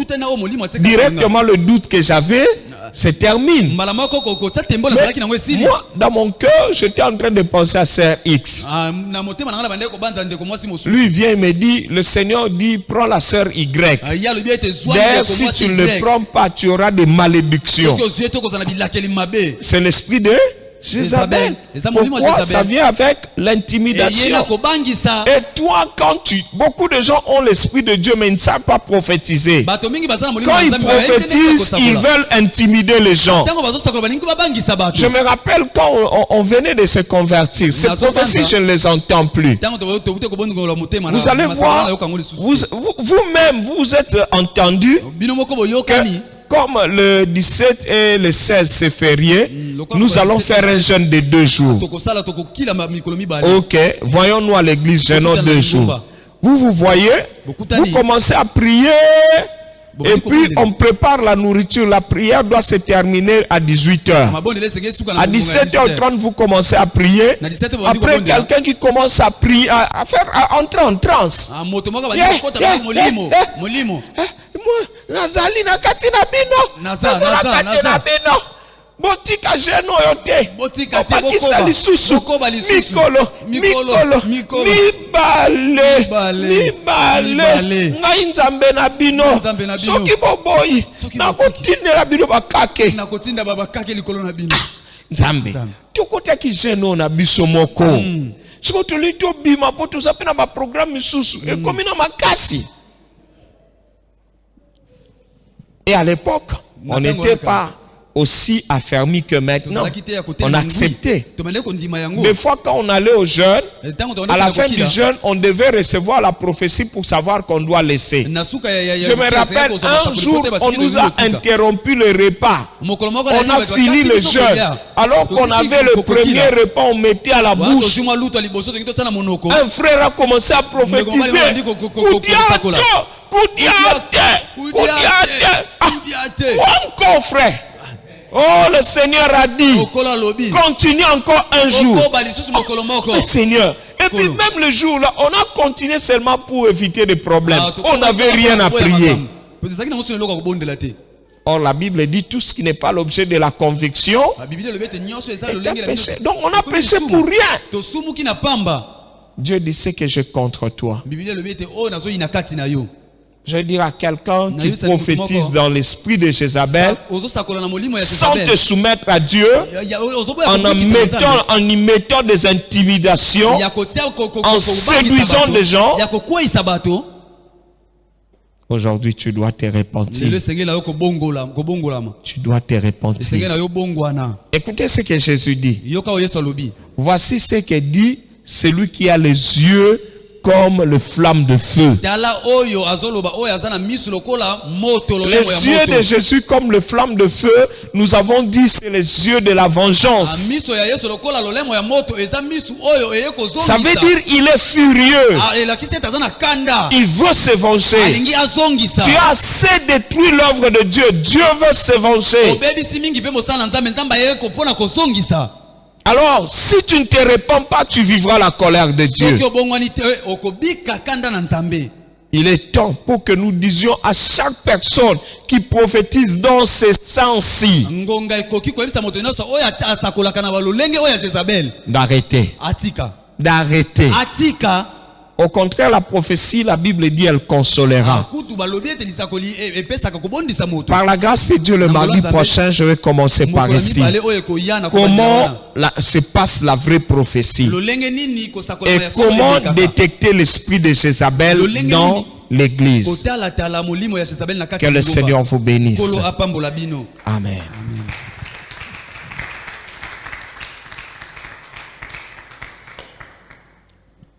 Directement, le doute que j'avais se termine. Mais moi, dans mon cœur, j'étais en train de penser à Sœur X. Lui vient et me dit, le Seigneur dit, prends la sœur Y. D'ailleurs, si tu ne le prends pas, tu auras des malédictions. C'est l'esprit de Jézabel. Eza molimo ya Pourquoi? Jézabel. Ça vient avec l'intimidation. Et toi, quand beaucoup de gens ont l'esprit de Dieu, mais ils ne savent pas prophétiser. Bato mingi bazana molimo Quand ya ils Nzambe, ba yete prophétisent, neti ils veulent intimider les gens. Tango bazosakola baningi babangisa bato. Je me rappelle quand on venait de se convertir, ces prophéties, je ne les entends plus. Tango tobute kobongola motema na. Vous allez voir, vous-même, vous êtes entendu Bino moko que boyokani. comme le 17 et le 16 c'est férié, nous allons faire un jeûne de 2 jours. Tokosala tokokila mikolo mibale. Ok, voyons-nous à l'église, jeûnons 2 jours. Vous voyez, vous commencez à prier. Et puis on prépare la nourriture. La prière doit se terminer à 18h. À 17h30, vous commencez à prier. Après, quelqu'un qui commence à prier, à entrer en transe. Nazali na kati na bino. Naza. Botika jeno yote. Botika te Bakisa lisusu. Mikolo. Mibale. Ngai nzambe na bino. Soki boboyi. Na kotinela bino bakake. Na kotinda babakake likolo na bino. Nzambe. Tukotaki jeno na biso moko. Siko tulito bima po tuzape na ba programme misusu. Ekomi na makasi. Et à l'époque, on n'était pas aussi affermi que maintenant. On acceptait. Des fois, quand on allait au jeûne, à la fin du jeûne, on devait recevoir la prophétie pour savoir qu'on doit laisser. Je me rappelle, un jour, on nous a interrompu le repas. On a fini le jeûne. Alors qu'on avait le premier repas, on mettait à la bouche. Un frère a commencé à prophétiser. Encore, frère. Oh, le Seigneur a dit, continue encore un jour. Le Seigneur. Et puis même le jour là, on a continué seulement pour éviter des problèmes. On n'avait rien à prier. Or, la Bible dit tout ce qui n'est pas l'objet de la conviction est un péché. Donc, on a péché pour rien. Dieu dit, c'est que j'ai contre toi. Je vais dire à quelqu'un qui prophétise dans l'esprit de Jézabel, sans te soumettre à Dieu, en y mettant des intimidations, en séduisant des gens. Aujourd'hui, tu dois te repentir. Tu dois te repentir. Écoutez ce que Jésus dit. Voici ce que dit celui qui a les yeux comme le flamme de feu. Les yeux de Jésus comme le flamme de feu, nous avons dit c'est les yeux de la vengeance. Ça veut dire il est furieux. Il veut se venger. Tu as assez détruit l'œuvre de Dieu. Dieu veut se venger. Alors, si tu ne te répands pas, tu vivras la colère de Dieu. Il est temps pour que nous disions à chaque personne qui prophétise dans ce sens-ci d'arrêter. D'arrêter. Au contraire, la prophétie, la Bible dit, elle consolera. Par la grâce de Dieu, le mardi prochain, je vais commencer par ici. Comment se passe la vraie prophétie? Et comment détecter l'esprit de Jézabel dans l'église? Que le Seigneur vous bénisse. Amen.